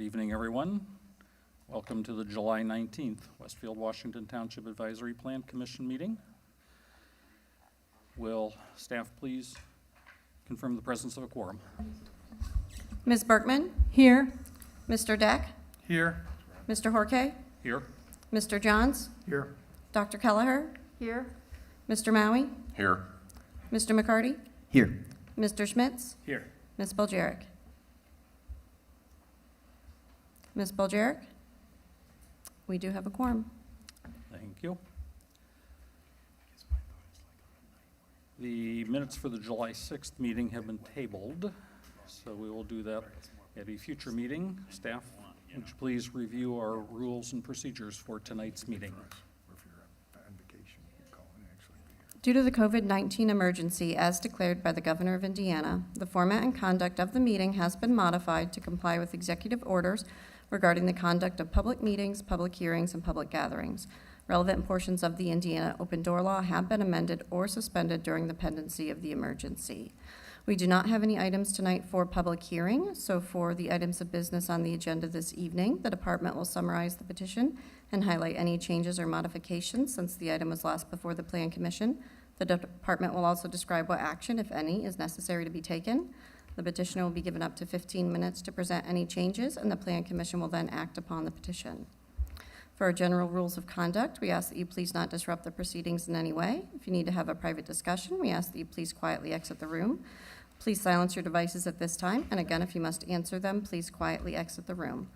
evening, everyone. Welcome to the July 19th Westfield, Washington Township Advisory Plan Commission meeting. Will staff please confirm the presence of a quorum? Ms. Berkman? Here. Mr. Deck? Here. Mr. Horkay? Here. Mr. Johns? Here. Dr. Kelleher? Here. Mr. Maui? Here. Mr. McCarty? Here. Mr. Schmitz? Here. Ms. Boljaric? Ms. Boljaric? We do have a quorum. Thank you. The minutes for the July 6th meeting have been tabled, so we will do that at a future meeting. Staff, would you please review our rules and procedures for tonight's meeting? Due to the COVID-19 emergency as declared by the Governor of Indiana, the format and conduct of the meeting has been modified to comply with executive orders regarding the conduct of public meetings, public hearings, and public gatherings. Relevant portions of the Indiana Open Door Law have been amended or suspended during the pendency of the emergency. We do not have any items tonight for public hearing, so for the items of business on the agenda this evening, the department will summarize the petition and highlight any changes or modifications since the item was last before the Plan Commission. The department will also describe what action, if any, is necessary to be taken. The petitioner will be given up to 15 minutes to present any changes, and the Plan Commission will then act upon the petition. For our general rules of conduct, we ask that you please not disrupt the proceedings in any way. If you need to have a private discussion, we ask that you please quietly exit the room. Please silence your devices at this time, and again, if you must answer them, please quietly exit the room.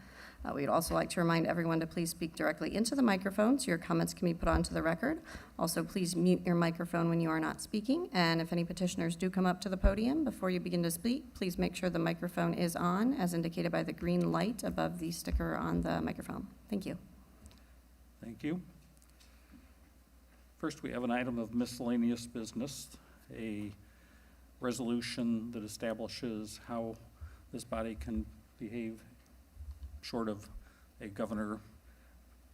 We'd also like to remind everyone to please speak directly into the microphone so your comments can be put onto the record. Also, please mute your microphone when you are not speaking, and if any petitioners do come up to the podium before you begin to speak, please make sure the microphone is on, as indicated by the green light above the sticker on the microphone. Thank you. Thank you. First, we have an item of miscellaneous business, a resolution that establishes how this body can behave short of a governor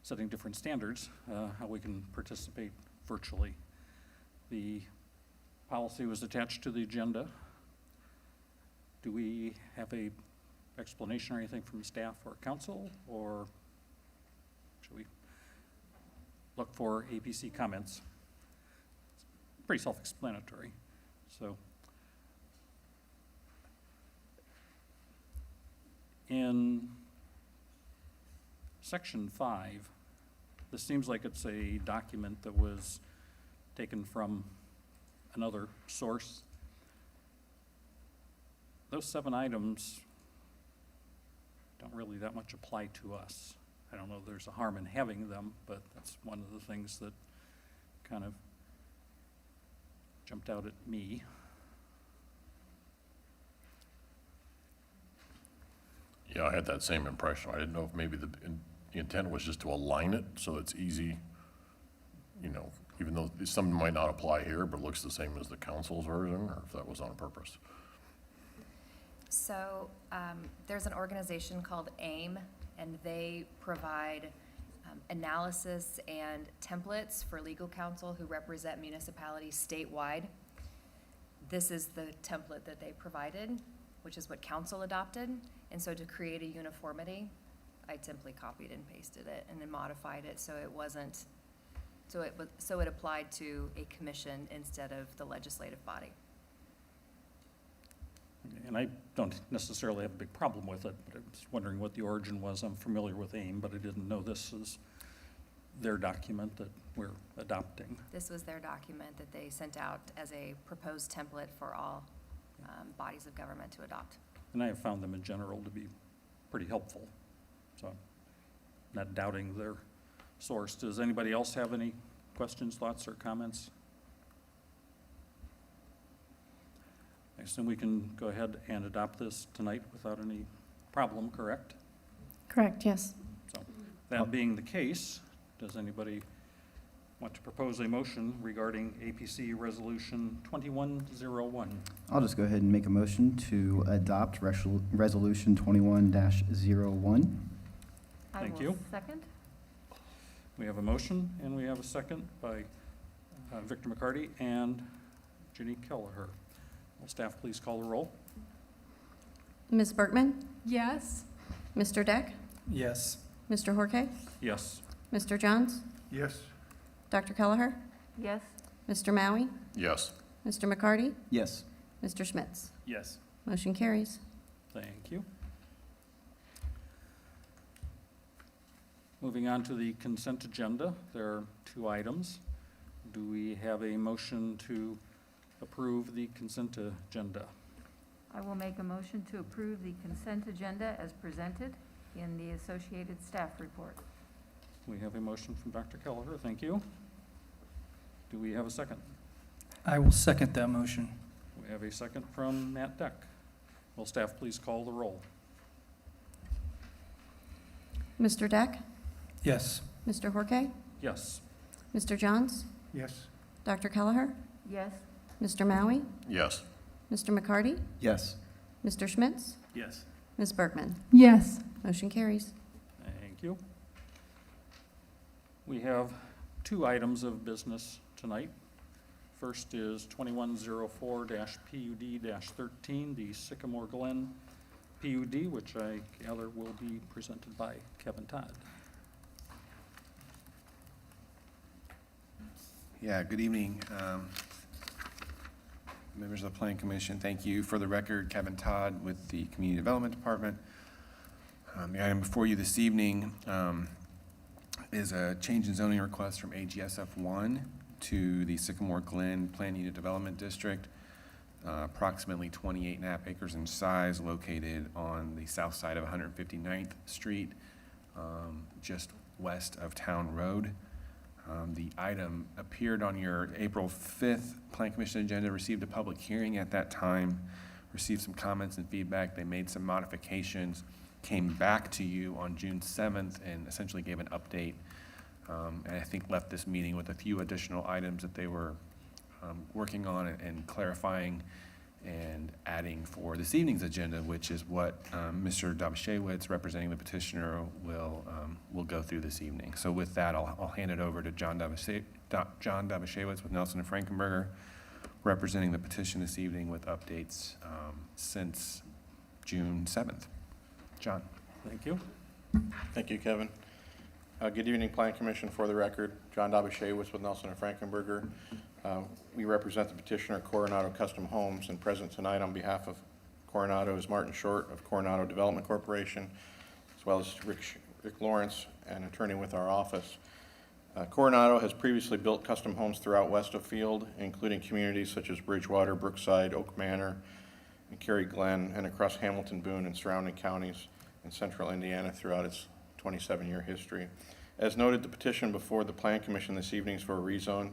setting different standards, how we can participate virtually. The policy was attached to the agenda. Do we have a explanation or anything from staff or council, or should we look for APC comments? It's pretty self-explanatory. So in Section 5, this seems like it's a document that was taken from another source. Those 7 items don't really that much apply to us. I don't know if there's a harm in having them, but that's one of the things that kind of jumped out at me. Yeah, I had that same impression. I didn't know if maybe the intent was just to align it so it's easy, you know, even though some might not apply here, but it looks the same as the council's version, or if that was on purpose. So there's an organization called AIM, and they provide analysis and templates for legal counsel who represent municipalities statewide. This is the template that they provided, which is what council adopted. And so to create a uniformity, I simply copied and pasted it and then modified it so it wasn't, so it applied to a commission instead of the legislative body. And I don't necessarily have a big problem with it, but I was wondering what the origin was. I'm familiar with AIM, but I didn't know this is their document that we're adopting. This was their document that they sent out as a proposed template for all bodies of government to adopt. And I have found them in general to be pretty helpful, so I'm not doubting their source. Does anybody else have any questions, thoughts, or comments? I assume we can go ahead and adopt this tonight without any problem, correct? Correct, yes. So that being the case, does anybody want to propose a motion regarding APC Resolution 2101? I'll just go ahead and make a motion to adopt Resolution 21-01. Thank you. Second. We have a motion and we have a second by Victor McCarty and Ginny Kelleher. Will staff please call the roll? Ms. Berkman? Yes. Mr. Deck? Yes. Mr. Horke? Yes. Mr. Johns? Yes. Dr. Kelleher? yes, Mr. Maui? Yes. Mr. McCarty? Yes. Mr. Schmitz? Yes. Motion carries. Thank you. Moving on to the consent agenda, there are 2 items. Do we have a motion to approve the consent agenda? I will make a motion to approve the consent agenda as presented in the associated staff report. We have a motion from Dr. Kelleher, thank you. Do we have a second? I will second that motion. We have a second from Matt Deck. Will staff please call the roll? Mr. Deck? Yes. Mr. Horke? Yes. Mr. Johns? Yes. Dr. Kelleher? Yes, Mr. Maui? Yes. Mr. McCarty? Yes. Mr. Schmitz? Yes. Ms. Bergman? yes, Motion carries. Thank you. We have 2 items of business tonight. First is 2104-PUD-13, the Sycamore Glen PUD, which I gather will be presented by Kevin Todd. Yeah, good evening, members of the Planning Commission. Thank you. For the record, Kevin Todd with the Community Development Department. The item before you this evening is a change in zoning request from AGSF1 to the Sycamore Glen Plan Unit Development District, approximately 28.5 acres in size, located on the south side of 159th Street, just west of Town Road. The item appeared on your April 5th Plan Commission agenda, received a public hearing at that time, received some comments and feedback. They made some modifications, came back to you on June 7th and essentially gave an update. And I think left this meeting with a few additional items that they were working on and clarifying and adding for this evening's agenda, which is what Mr. Dobashewitz, representing the petitioner, will go through this evening. So with that, I'll hand it over to John Dobashewitz with Nelson and Frankenberger, representing the petition this evening with updates since June 7th. John. Thank you. Thank you, Kevin. Good evening, Plan Commission. For the record, John Dobashewitz with Nelson and Frankenberger. We represent the petitioner, Coronado Custom Homes, and present tonight on behalf of Coronado is Martin Short of Coronado Development Corporation, as well as Rick Lawrence, an attorney with our office. Coronado has previously built custom homes throughout Westfield, including communities such as Bridgewater, Brookside, Oak Manor, and Cary Glen, and across Hamilton, Boone, and surrounding counties in central Indiana throughout its 27-year history. As noted, the petition before the Plan Commission this evening is for a rezone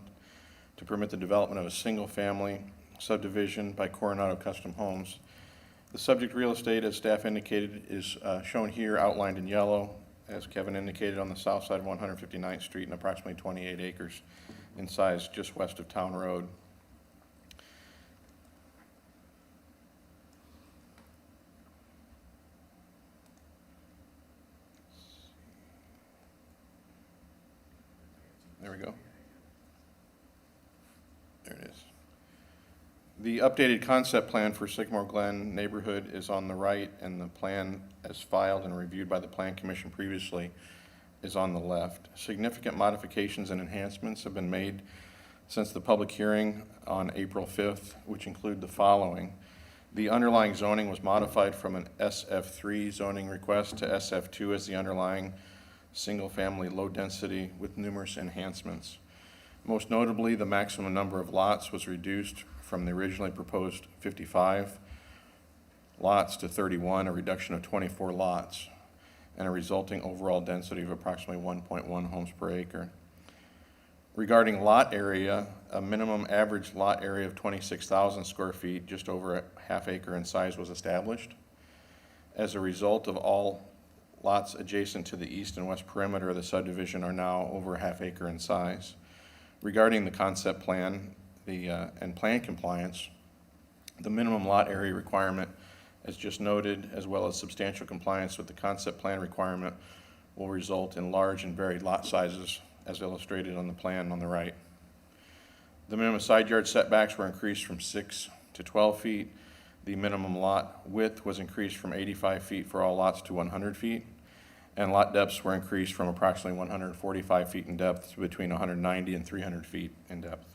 to permit the development of a single-family subdivision by Coronado Custom Homes. The subject real estate, as staff indicated, is shown here, outlined in yellow, as Kevin indicated, on the south side of 159th Street and approximately 28 acres in size, just west of Town Road. There we go. There it is. The updated concept plan for Sycamore Glen neighborhood is on the right, and the plan as filed and reviewed by the Plan Commission previously is on the left. Significant modifications and enhancements have been made since the public hearing on April 5th, which include the following. The underlying zoning was modified from an SF3 zoning request to SF2 as the underlying single-family low density with numerous enhancements. Most notably, the maximum number of lots was reduced from the originally proposed 55 lots to 31, a reduction of 24 lots, and a resulting overall density of approximately 1.1 homes per acre. Regarding lot area, a minimum average lot area of 26,000 square feet, just over a half acre in size, was established. As a result of all lots adjacent to the east and west perimeter of the subdivision are now over a half acre in size. Regarding the concept plan and plan compliance, the minimum lot area requirement, as just noted, as well as substantial compliance with the concept plan requirement, will result in large and varied lot sizes, as illustrated on the plan on the right. The minimum side yard setbacks were increased from 6 to 12 feet. The minimum lot width was increased from 85 feet for all lots to 100 feet, and lot depths were increased from approximately 145 feet in depth to between 190 and 300 feet in depth.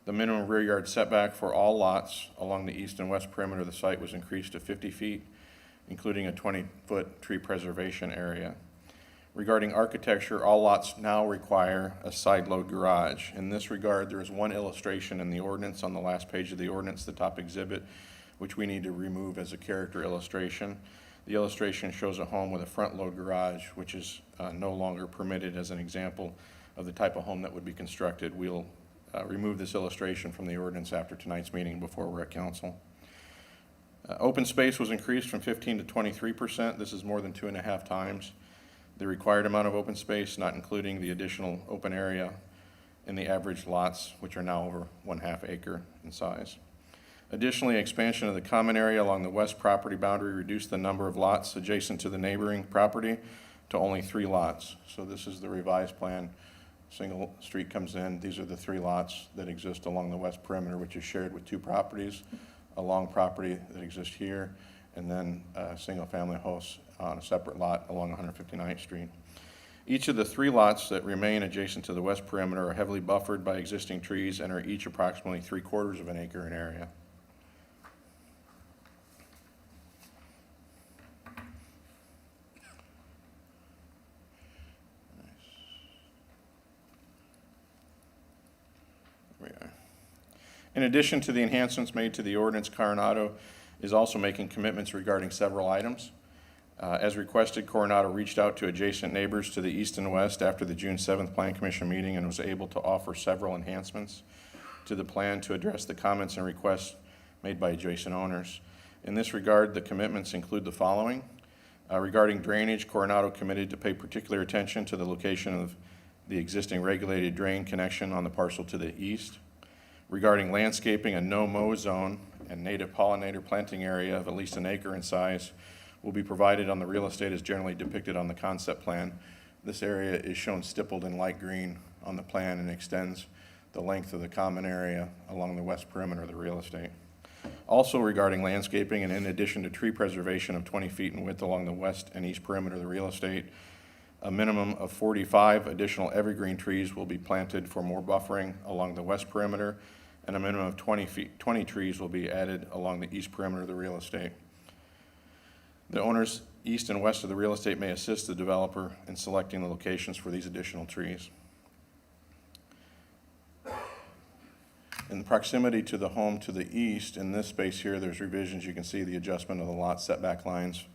The minimum rear yard setback for all lots along the east and west perimeter of the site was increased to 50 feet, including a 20-foot tree preservation area. Regarding architecture, all lots now require a side load garage. In this regard, there is one illustration in the ordinance on the last page of the ordinance, the top exhibit, which we need to remove as a character illustration. The illustration shows a home with a front load garage, which is no longer permitted as an example of the type of home that would be constructed. We'll remove this illustration from the ordinance after tonight's meeting before we're at council. Open space was increased from 15 to 23%. This is more than 2.5 times the required amount of open space, not including the additional open area in the average lots, which are now over 1/2 acre in size. Additionally, expansion of the common area along the west property boundary reduced the number of lots adjacent to the neighboring property to only 3 lots. So this is the revised plan. Single street comes in. These are the 3 lots that exist along the west perimeter, which is shared with 2 properties, a long property that exists here, and then a single-family house on a separate lot along 159th Street. Each of the 3 lots that remain adjacent to the west perimeter are heavily buffered by existing trees and are each approximately 3/4 of an acre in area. In addition to the enhancements made to the ordinance, Coronado is also making commitments regarding several items. As requested, Coronado reached out to adjacent neighbors to the east and west after the June 7th Plan Commission meeting and was able to offer several enhancements to the plan to address the comments and requests made by adjacent owners. In this regard, the commitments include the following. Regarding drainage, Coronado committed to pay particular attention to the location of the existing regulated drain connection on the parcel to the east. Regarding landscaping, a no-mow zone and native pollinator planting area of at least 1 acre in size will be provided on the real estate as generally depicted on the concept plan. This area is shown stippled in light green on the plan and extends the length of the common area along the west perimeter of the real estate. Also regarding landscaping, and in addition to tree preservation of 20 feet in width along the west and east perimeter of the real estate, a minimum of 45 additional evergreen trees will be planted for more buffering along the west perimeter, and a minimum of 20 trees will be added along the east perimeter of the real estate. The owners east and west of the real estate may assist the developer in selecting the locations for these additional trees. In proximity to the home to the east, in this space here, there's revisions. You can see the adjustment of the lot setback lines.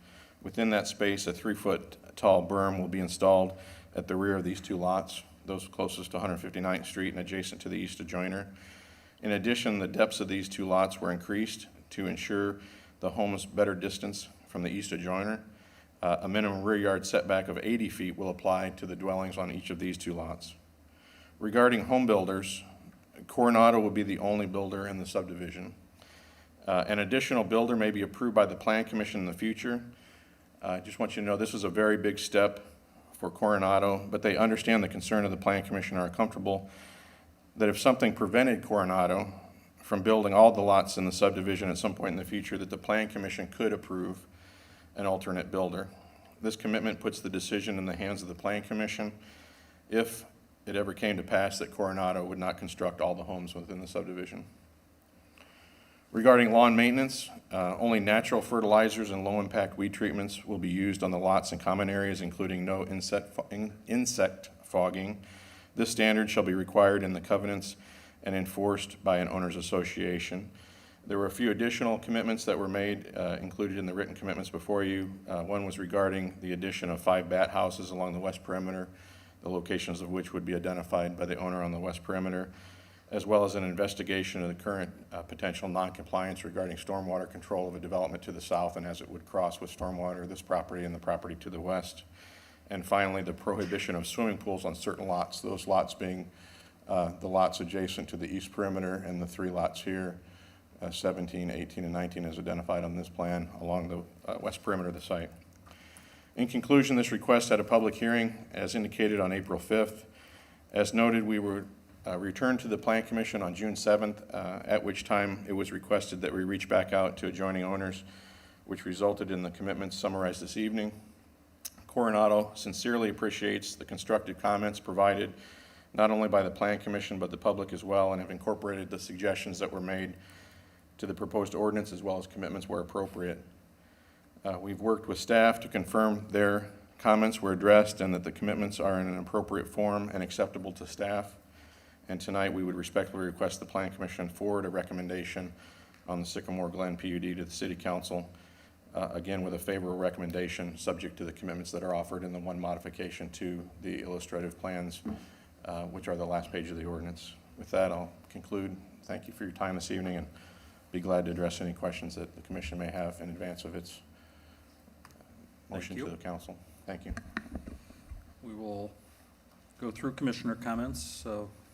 Within that space, a 3-foot tall berm will be installed at the rear of these 2 lots, those closest to 159th Street and adjacent to the east adjoiner. In addition, the depths of these 2 lots were increased to ensure the home's better distance from the east adjoiner. A minimum rear yard setback of 80 feet will apply to the dwellings on each of these 2 lots. Regarding home builders, Coronado will be the only builder in the subdivision. An additional builder may be approved by the Plan Commission in the future. I just want you to know this is a very big step for Coronado, but they understand the concern of the Plan Commission and are comfortable that if something prevented Coronado from building all the lots in the subdivision at some point in the future, that the Plan Commission could approve an alternate builder. This commitment puts the decision in the hands of the Plan Commission if it ever came to pass that Coronado would not construct all the homes within the subdivision. Regarding lawn maintenance, only natural fertilizers and low-impact weed treatments will be used on the lots and common areas, including no insect fogging. This standard shall be required in the covenants and enforced by an owners association. There were a few additional commitments that were made, included in the written commitments before you. One was regarding the addition of 5 bat houses along the west perimeter, the locations of which would be identified by the owner on the west perimeter, as well as an investigation of the current potential noncompliance regarding stormwater control of a development to the south and as it would cross with stormwater, this property and the property to the west. And finally, the prohibition of swimming pools on certain lots, those lots being the lots adjacent to the east perimeter and the 3 lots here, 17, 18, and 19 as identified on this plan along the west perimeter of the site. In conclusion, this request had a public hearing as indicated on April 5th. As noted, we were returned to the Plan Commission on June 7th, at which time it was requested that we reach back out to adjoining owners, which resulted in the commitments summarized this evening. Coronado sincerely appreciates the constructive comments provided not only by the Plan Commission but the public as well, and have incorporated the suggestions that were made to the proposed ordinance as well as commitments where appropriate. We've worked with staff to confirm their comments were addressed and that the commitments are in an appropriate form and acceptable to staff. And tonight, we would respectfully request the Plan Commission forward a recommendation on the Sycamore Glen PUD to the City Council, again with a favorable recommendation, subject to the commitments that are offered in the one modification to the illustrative plans, which are the last page of the ordinance. With that, I'll conclude. Thank you for your time this evening, and be glad to address any questions that the Commission may have in advance of its motion to you. the council. Thank you. We will go through commissioner comments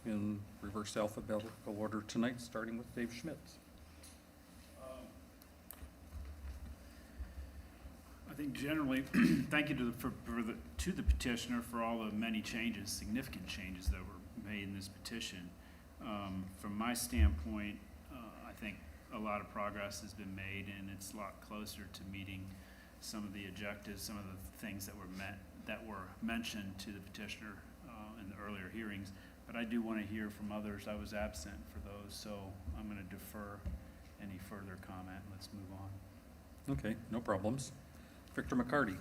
in reverse alphabetical order tonight, starting with Dave Schmitz. I think generally, thank you to the petitioner for all the many changes, significant changes that were made in this petition. From my standpoint, I think a lot of progress has been made, and it's a lot closer to meeting some of the objectives, some of the things that were mentioned to the petitioner in the earlier hearings. But I do want to hear from others. I was absent for those, so I'm going to defer any further comment. Let's move on. Okay, no problems. Victor McCarty.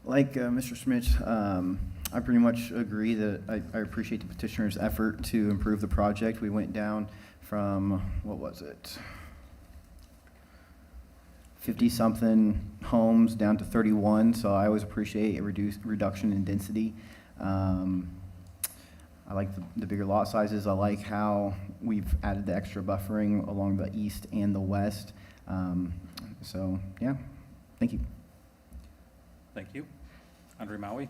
Like Mr. Smith, I pretty much agree that I appreciate the petitioner's effort to improve the project. We went down from, what was it, 50-something homes down to 31, so I always appreciate a reduction in density. I like the bigger lot sizes. I like how we've added the extra buffering along the east and the west. So, yeah, thank you. Thank you. Andre Maui.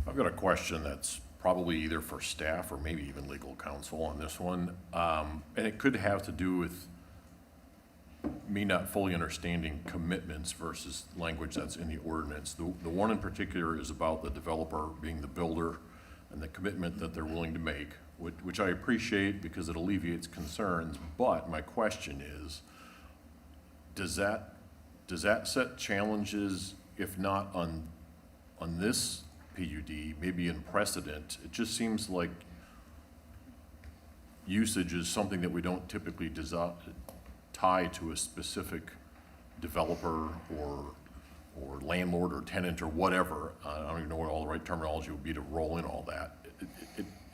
I've got a question that's probably either for staff or maybe even legal counsel on this one. And it could have to do with me not fully understanding commitments versus language that's in the ordinance. The one in particular is about the developer being the builder and the commitment that they're willing to make, which I appreciate because it alleviates concerns. But my question is, does that set challenges, if not on this PUD, maybe in precedent? It just seems like usage is something that we don't typically tie to a specific developer or landlord or tenant or whatever. I don't even know what all the right terminology would be to roll in all that.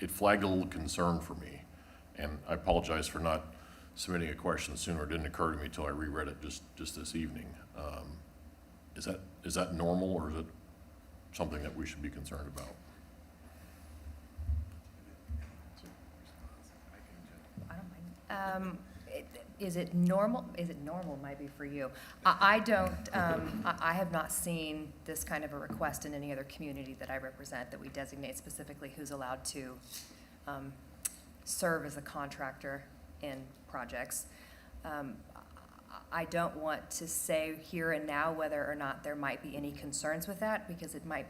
It flagged a little concern for me, and I apologize for not submitting a question sooner. It didn't occur to me until I reread it just this evening. Is that normal, or is it something that we should be concerned about? I don't mind. Is it normal? Is it normal might be for you. I don't, I have not seen this kind of a request in any other community that I represent, that we designate specifically who's allowed to serve as a contractor in projects. I don't want to say here and now whether or not there might be any concerns with that, because it might,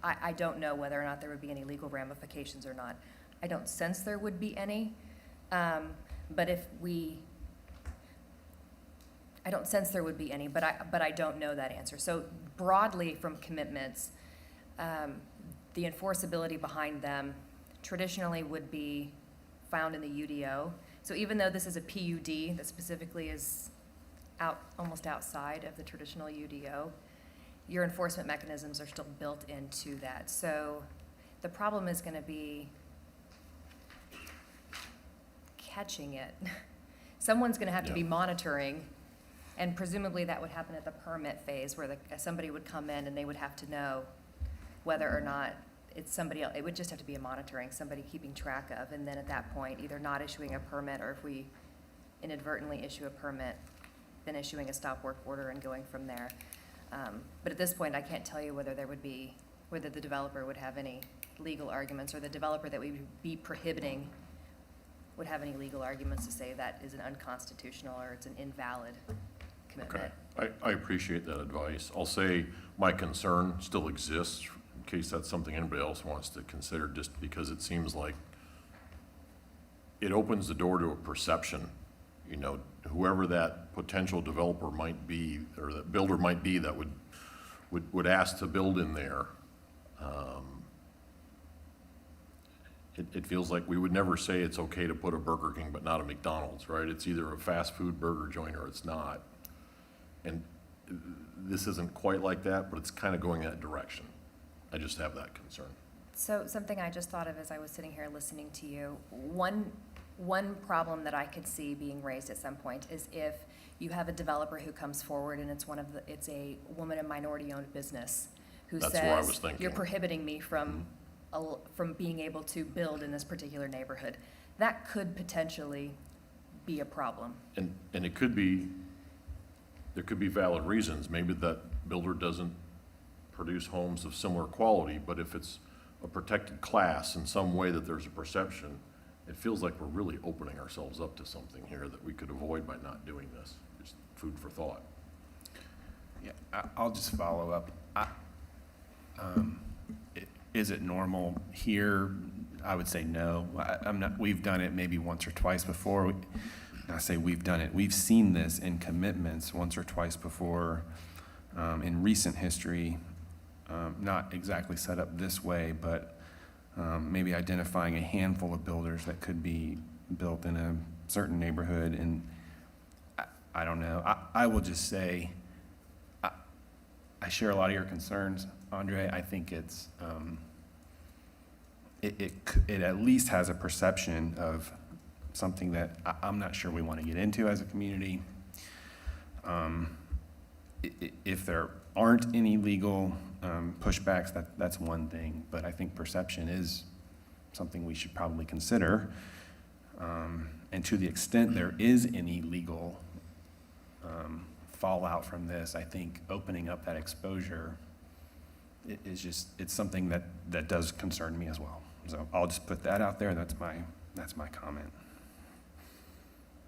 I don't know whether or not there would be any legal ramifications or not. I don't sense there would be any, but I don't sense there would be any, but I don't know that answer. So broadly from commitments, the enforceability behind them traditionally would be found in the UDO. So even though this is a PUD that specifically is almost outside of the traditional UDO, your enforcement mechanisms are still built into that. So the problem is going to be catching it. Someone's going to have to be monitoring, and presumably that would happen at the permit phase, where somebody would come in and they would have to know whether or not it's somebody else. It would just have to be a monitoring, somebody keeping track of, and then at that point, either not issuing a permit, or if we inadvertently issue a permit, then issuing a stop work order and going from there. But at this point, I can't tell you whether the developer would have any legal arguments, or the developer that we would be prohibiting would have any legal arguments to say that is an unconstitutional or it's an invalid commitment. Okay, I appreciate that advice. I'll say my concern still exists case that's something anybody else wants to consider, just because it seems like it opens the door to a perception, you know, whoever that potential developer might be, or that builder might be that would ask to build in there. It feels like we would never say it's okay to put a Burger King but not a McDonald's, right? It's either a fast food burger joint or it's not. And this isn't quite like that, but it's kind of going that direction. I just have that concern. So something I just thought of as I was sitting here listening to you, one problem that I could see being raised at some point is if you have a developer who comes forward and it's a woman and minority-owned business who That's where I was says, thinking. you're prohibiting me from being able to build in this particular neighborhood. That could potentially be a problem. And it could be, there could be valid reasons. Maybe that builder doesn't produce homes of similar quality, but if it's a protected class in some way that there's a perception, it feels like we're really opening ourselves up to something here that we could avoid by not doing this. Just food for thought. Yeah, I'll just follow up. Is it normal here? I would say no. I'm not, we've done it maybe once or twice before. I say we've done it. We've seen this in commitments once or twice before in recent history. Not exactly set up this way, but maybe identifying a handful of builders that could be built in a certain neighborhood. And I don't know. I will just say, I share a lot of your concerns, Andre. I think it's, it at least has a perception of something that I'm not sure we want to get into as a community. If there aren't any legal pushbacks, that's one thing, but I think perception is something we should probably consider. And to the extent there is any legal fallout from this, I think opening up that exposure is just, it's something that does concern me as well. So I'll just put that out there. That's my comment.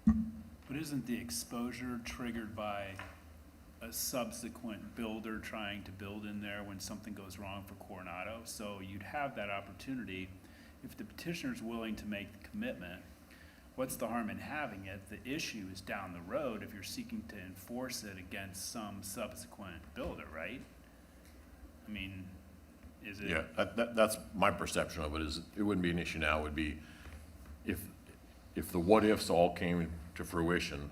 But isn't the exposure triggered by a subsequent builder trying to build in there when something goes wrong for Coronado? So you'd have that opportunity. If the petitioner's willing to make the commitment, what's the harm in having it? The issue is down the road if you're seeking to enforce it against some subsequent builder, right? I mean, is it? Yeah, that's my perception of it, is it wouldn't be an issue now. It would be if the what-ifs all came to fruition,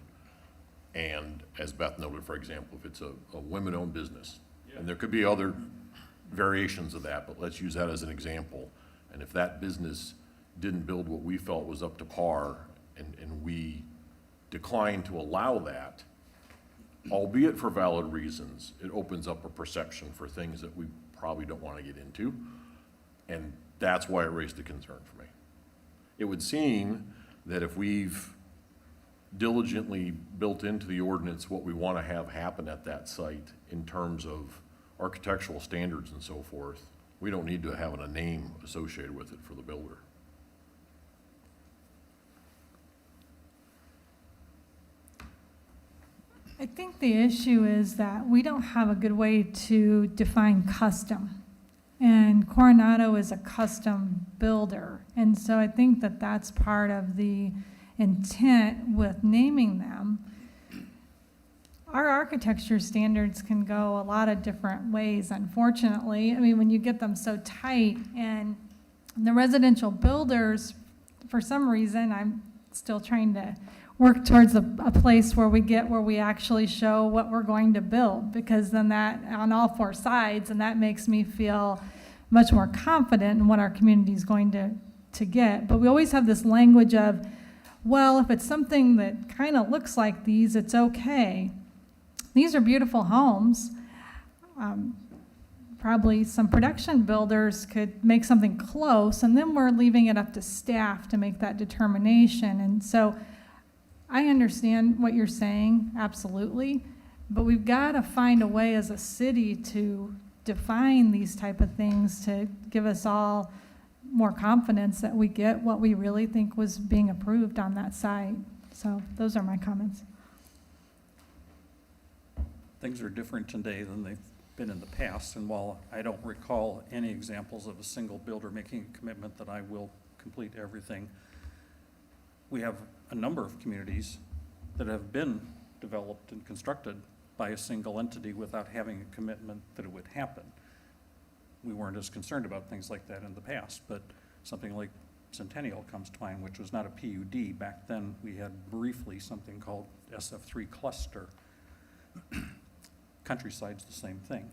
and as Beth noted, for example, if it's a women-owned business, and there could be other variations of that, but let's use that as an example. And if that business didn't build what we felt was up to par, and we declined to allow that, albeit for valid reasons, it opens up a perception for things that we probably don't want to get into. And that's why it raised a concern for me. It would seem that if we've diligently built into the ordinance what we want to have happen at that site in terms of architectural standards and so forth, we don't need to have a name associated with it for the builder. I think the issue is that we don't have a good way to define custom. And Coronado is a custom builder. And so I think that that's part of the intent with naming them. Our architecture standards can go a lot of different ways, unfortunately. I mean, when you get them so tight, and the residential builders, for some reason, I'm still trying to work towards a place where we actually show what we're going to build, because then that, on all four sides, and that makes me feel much more confident in what our community is going to get. But we always have this language of, well, if it's something that kind of looks like these, it's okay. These are beautiful homes. Probably some production builders could make something close, and then we're leaving it up to staff to make that determination. And so I understand what you're saying, absolutely, but we've got to find a way as a city to define these type of things to give us all more confidence that we get what we really think was being approved on that site. So those are my comments. Things are different today than they been in the past, and while I don't recall any examples of a single builder making a commitment that I will complete everything, we have a number of communities that have been developed and constructed by a single entity without having a commitment that it would happen. We weren't as concerned about things like that in the past, but something like Centennial comes to mind, which was not a PUD. Back then, we had briefly something called SF3 cluster. Countryside's the same thing.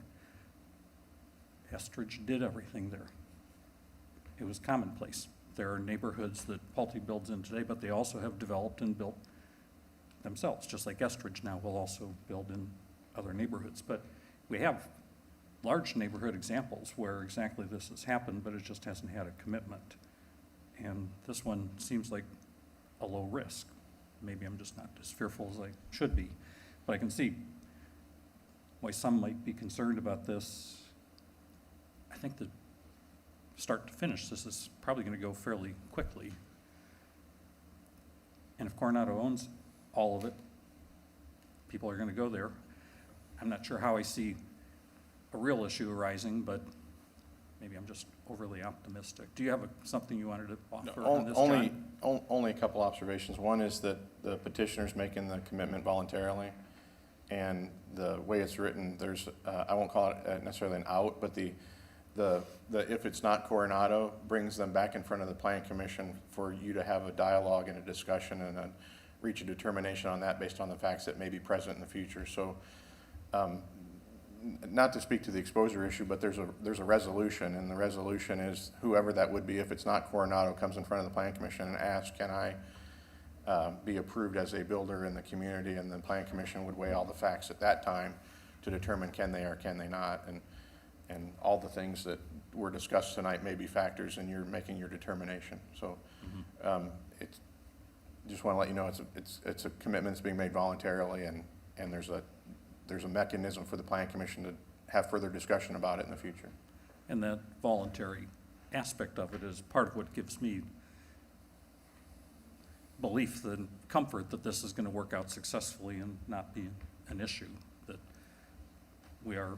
Estridge did everything there. It was commonplace. There are neighborhoods that Pulte builds in today, but they also have developed and built themselves, just like Estridge now will also build in other neighborhoods. But we have large neighborhood examples where exactly this has happened, but it just hasn't had a commitment. And this one seems like a low risk. Maybe I'm just not as fearful as I should be, but I can see why some might be concerned about this. I think that start to finish, this is probably going to go fairly quickly. And if Coronado owns all of it, people are going to go there. I'm not sure how I see a real issue arising, but maybe I'm just overly optimistic. Do you have something you wanted to offer on this, John? Only a couple observations. One is that the petitioner's making the commitment voluntarily, and the way it's written, there's, I won't call it necessarily an out, but the if it's not Coronado, brings them back in front of the Plan Commission for you to have a dialogue and a discussion and reach a determination on that based on the facts that may be present in the future. So, not to speak to the exposure issue, but there's a resolution, and the resolution is whoever that would be, if it's not Coronado, comes in front of the Plan Commission and asks, can I be approved as a builder in the community? And the Plan Commission would weigh all the facts at that time to determine can they or can they not. And all the things that were discussed tonight may be factors in your making your determination. So it's, just want to let you know it's a commitment that's being made voluntarily, and there's a mechanism for the Plan Commission to have further discussion about it in the future. And that voluntary aspect of it is part of what gives me belief and comfort that this is going to work out successfully and not be an issue, that we are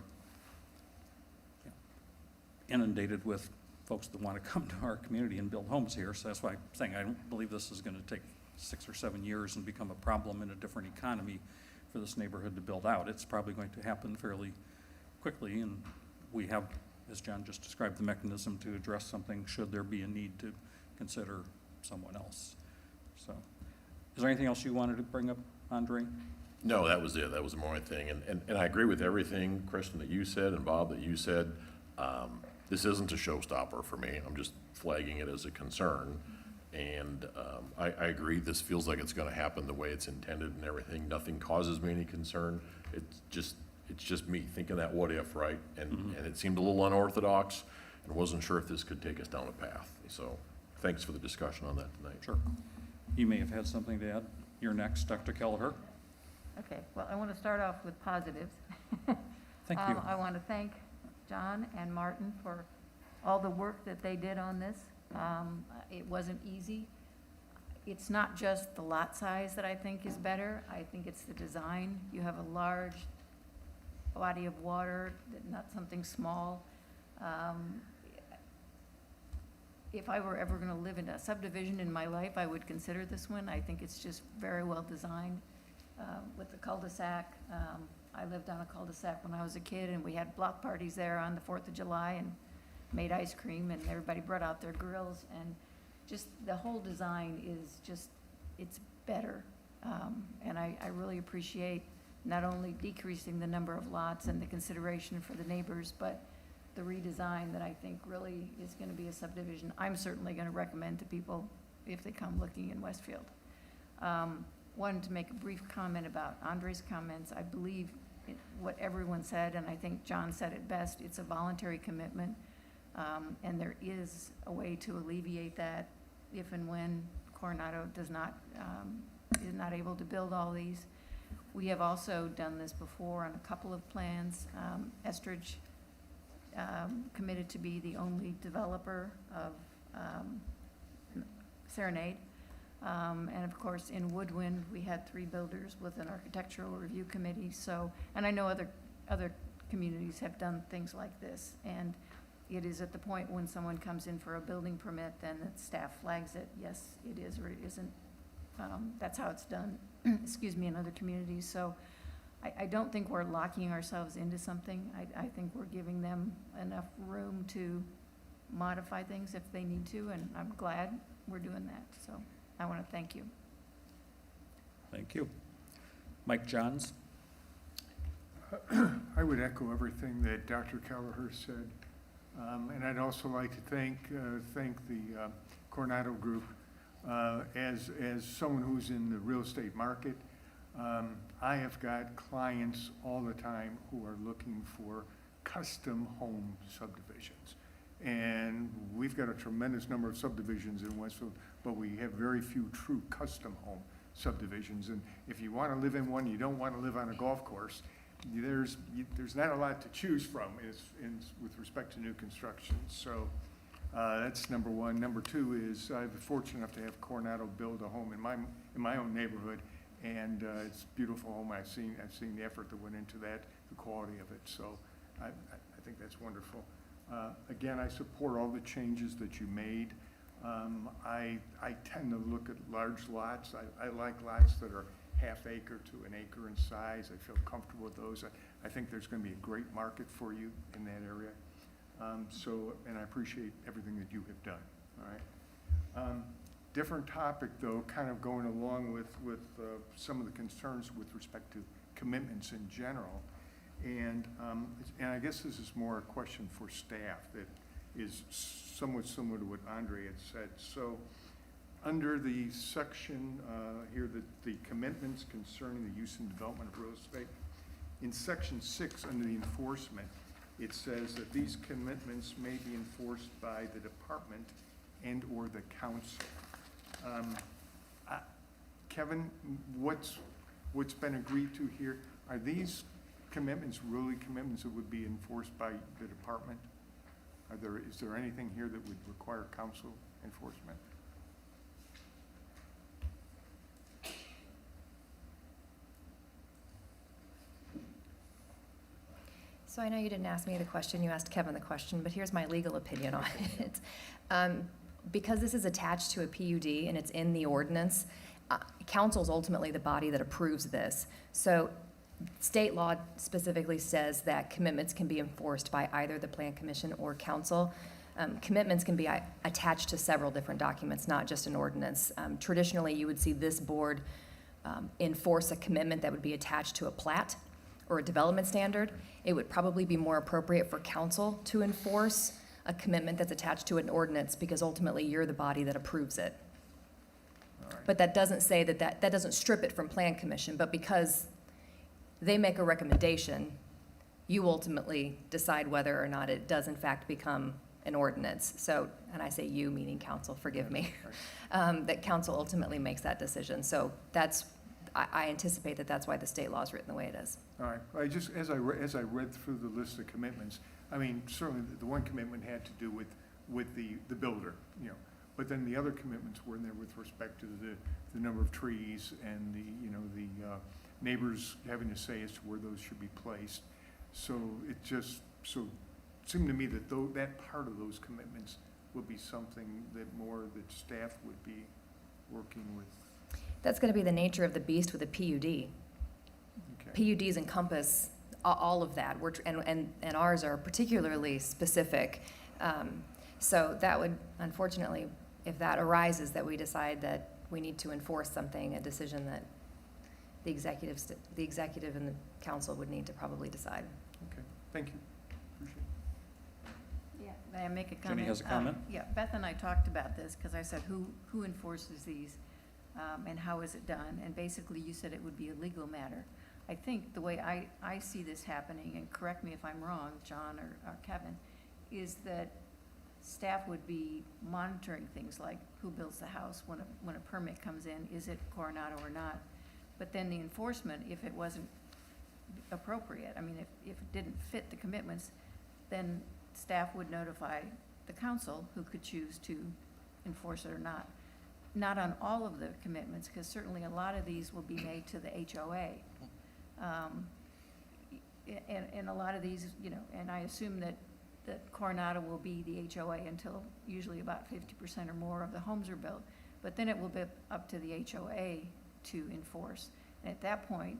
inundated with folks that want to come to our community and build homes here. So that's why I'm saying I don't believe this is going to take 6 or 7 years and become a problem in a different economy for this neighborhood to build out. It's probably going to happen fairly quickly, and we have, as John just described, the mechanism to address something should there be a need to consider someone else. So, is there anything else you wanted to bring up, Andre? No, that was it. That was the only thing. And I agree with everything, Kristen, that you said, and Bob, that you said. This isn't a showstopper for me. I'm just flagging it as a concern. And I agree, this feels like it's going to happen the way it's intended and everything. Nothing causes me any concern. It's just me thinking that what if, right? And it seemed a little unorthodox, and wasn't sure if this could take us down a path. So thanks for the discussion on that tonight. Sure. You may have had something to add. You're next, Dr. Kelleher. Okay, well, I want to start off with positives. Thank you. I want to thank John and Martin for all the work that they did on this. It wasn't easy. It's not just the lot size that I think is better. I think it's the design. You have a large body of water, not something small. If I were ever going to live in a subdivision in my life, I would consider this one. I think it's just very well designed with the cul-de-sac. I lived on a cul-de-sac when I was a kid, and we had block parties there on the 4th of July and made ice cream, and everybody brought out their grills, and just the whole design is just, it's better. And I really appreciate not only decreasing the number of lots and the consideration for the neighbors, but the redesign that I think really is going to be a subdivision I'm certainly going to recommend to people if they come looking in Westfield. Wanted to make a brief comment about Andre's comments. I believe what everyone said, and I think John said it best, it's a voluntary commitment, and there is a way to alleviate that if and when Coronado is not able to build all these. We have also done this before on a couple of plans. Estridge committed to be the only developer of Serenade. And of course, in Woodwind, we had 3 builders with an architectural review committee. So, and I know other communities have done things like this. And it is at the point when someone comes in for a building permit, then the staff flags it, yes, it is or it isn't. That's how it's done, excuse me, in other communities. So I don't think we're locking ourselves into something. I think we're giving them enough room to modify things if they need to, and I'm glad we're doing that. So I want to thank you. Thank you. Mike Johns? I would echo everything that Dr. Kelleher said. And I'd also like to thank the Coronado Group. As someone who's in the real estate market, I have got clients all the time who are looking for custom home subdivisions. And we've got a tremendous number of subdivisions in Westfield, but we have very few true custom home subdivisions. And if you want to live in one, you don't want to live on a golf course, there's not a lot to choose from with respect to new construction. So that's number one. Number two is I've been fortunate enough to have Coronado build a home in my own neighborhood, and it's a beautiful home. I've seen the effort that went into that, the quality of it. So I think that's wonderful. Again, I support all the changes that you made. I tend to look at large lots. I like lots that are half acre to an acre in size. I feel comfortable with those. I think there's going to be a great market for you in that area. And I appreciate everything that you have done, all right? Different topic, though, kind of going along with some of the concerns with respect to commitments in general. And I guess this is more a question for staff that is somewhat similar to what Andre had said. So under the section here, the commitments concerning the use and development of real estate, in section 6 under the enforcement, it says that these commitments may be enforced by the department and or the council. Kevin, what's been agreed to here? Are these commitments really commitments that would be enforced by the department? Is there anything here that would require council enforcement? So I know you didn't ask me the question, you asked Kevin the question, but here's my legal opinion on it. Because this is attached to a PUD and it's in the ordinance, council is ultimately the body that approves this. So state law specifically says that commitments can be enforced by either the Plan Commission or council. Commitments can be attached to several different documents, not just an ordinance. Traditionally, you would see this board enforce a commitment that would be attached to a plat or a development standard. It would probably be more appropriate for council to enforce a commitment that's attached to an ordinance because ultimately you're the body that approves it. All right. But that doesn't say that doesn't strip it from Plan Commission, but because they make a recommendation, you ultimately decide whether or not it does in fact become an ordinance. So, and I say you, meaning council, forgive me, that council ultimately makes that decision. So I anticipate that that's why the state law is written the way it is. All right. I just, as I read through the list of commitments, I mean, certainly the one commitment had to do with the builder, you know, but then the other commitments were in there with respect to the number of trees and the neighbors having to say as to where those should be placed. So it just seemed to me that that part of those commitments would be something that staff would be working with. That's going to be the nature of the beast with a PUD. Okay. PUDs encompass all of that, and ours are particularly specific. So that would, unfortunately, if that arises, that we decide that we need to enforce something, a decision that the executive and the council would need to probably decide. Okay. Thank you. Appreciate it. Yeah, may I make a comment? Jenny has a comment? Yeah, Beth and I talked about this because I said, who enforces these and how is it done? And basically you said it would be a legal matter. I think the way I see this happening, and correct me if I'm wrong, John or Kevin, is that staff would be monitoring things like who builds the house when a permit comes in, is it Coronado or not? But then the enforcement, if it wasn't appropriate, I mean, if it didn't fit the commitments, then staff would notify the council who could choose to enforce it or not. Not on all of the commitments, because certainly a lot of these will be made to the HOA. and a lot of these, you know, and I assume that Coronado will be the HOA until usually about 50% or more of the homes are built. But then it will be up to the HOA to enforce. And at that point,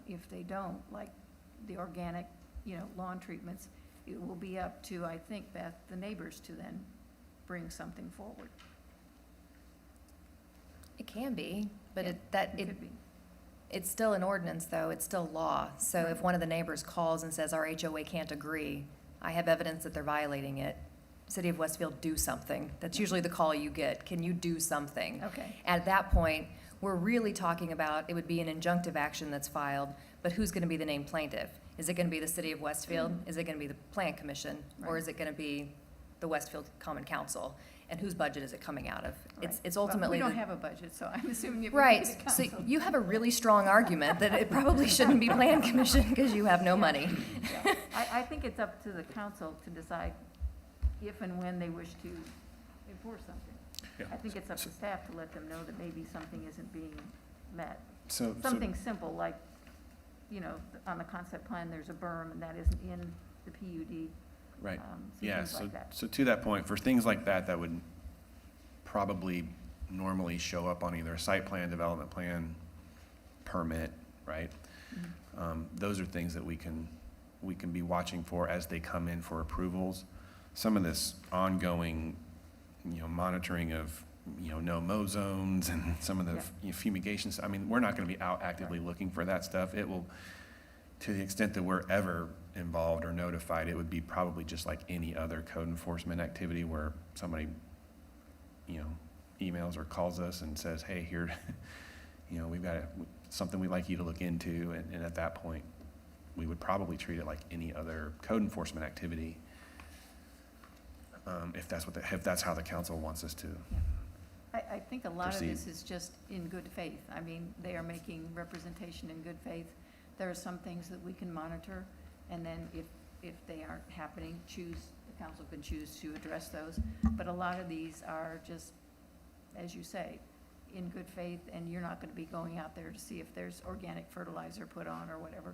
if they don't, like the organic, you know, lawn treatments, it will be up to, I think, Beth, the neighbors to then bring something forward. It can be, but Yeah, it could be. it's still an ordinance, though. It's still law. So if one of the neighbors calls and says our HOA can't agree, I have evidence that they're violating it. City of Westfield, do something. That's usually the call you get. Can you do something? Okay. At that point, we're really talking about, it would be an injunctive action that's filed, but who's going to be the named plaintiff? Is it going to be the City of Westfield? Is it going to be the Plan Commission? Or Right. is it going to be the Westfield Common Council? And whose budget is it coming out of? Right. It's Well, ultimately we the. don't have a budget, so I'm assuming it would be Right, the so council. you have a really strong argument that it probably shouldn't be Plan Commission because you have no money. Yeah. I think it's up to the council to decide if and when they wish to enforce something. Yeah. I think it's up to staff to let them know that maybe something isn't being met. So, Something simple, like, you know, on the concept plan, there's a berm, and that isn't in the PUD. right, Some yeah, things so, like that. so to that point, for things like that, that would probably normally show up on either a site plan, development plan, permit, right? Those are things that we can be watching for as they come in for approvals. Some of this ongoing, you know, monitoring of, you know, no-mow zones and some of the Yeah. you know, fumigations, I mean, we're not gonna be out actively looking for that stuff. It will, to the extent that we're ever involved or notified, it would be probably just like any other code enforcement activity where somebody, you know, emails or calls us and says, hey, here, you know, we've got something we'd like you to look into, and at that point, we would probably treat it like any other code enforcement activity, if that's how the council wants us to. I think a lot of Proceed. this is just in good faith. I mean, they are making representation in good faith. There are some things that we can monitor, and then if they aren't happening, the council can choose to address those. But a lot of these are just, as you say, in good faith, and you're not gonna be going out there to see if there's organic fertilizer put on or whatever.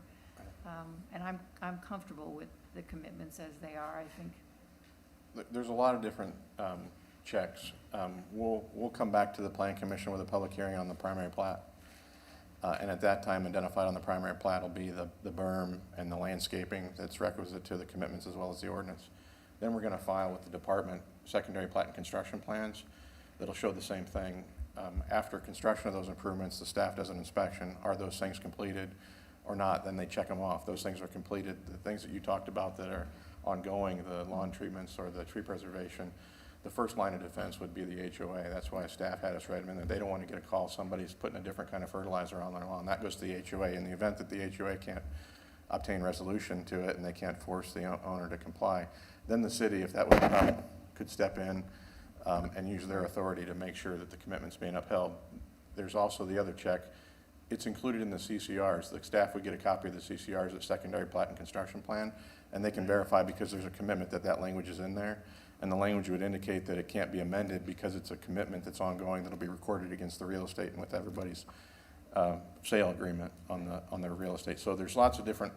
And I'm comfortable with the commitments as they are, I think. There's a lot of different checks. We'll come back to the Plan Commission with a public hearing on the primary plat. And at that time, identified on the primary plat will be the berm and the landscaping that's requisite to the commitments as well as the ordinance. Then we're gonna file with the department secondary plat and construction plans that'll show the same thing. After construction of those improvements, the staff does an inspection. Are those things completed or not? Then they check them off. Those things are completed. The things that you talked about that are ongoing, the lawn treatments or the tree preservation, the first line of defense would be the HOA. That's why staff had us write them in there. They don't want to get a call, somebody's putting a different kind of fertilizer on their lawn. That goes to the HOA. In the event that the HOA can't obtain resolution to it and they can't force the owner to comply, then the city, if that was a problem, could step in and use their authority to make sure that the commitment's being upheld. There's also the other check. It's included in the CCRs. The staff would get a copy of the CCRs, the secondary plat and construction plan, and they can verify because there's a commitment that language is in there. And the language would indicate that it can't be amended because it's a commitment that's ongoing that'll be recorded against the real estate and with everybody's sale agreement on their real estate. So there's lots of different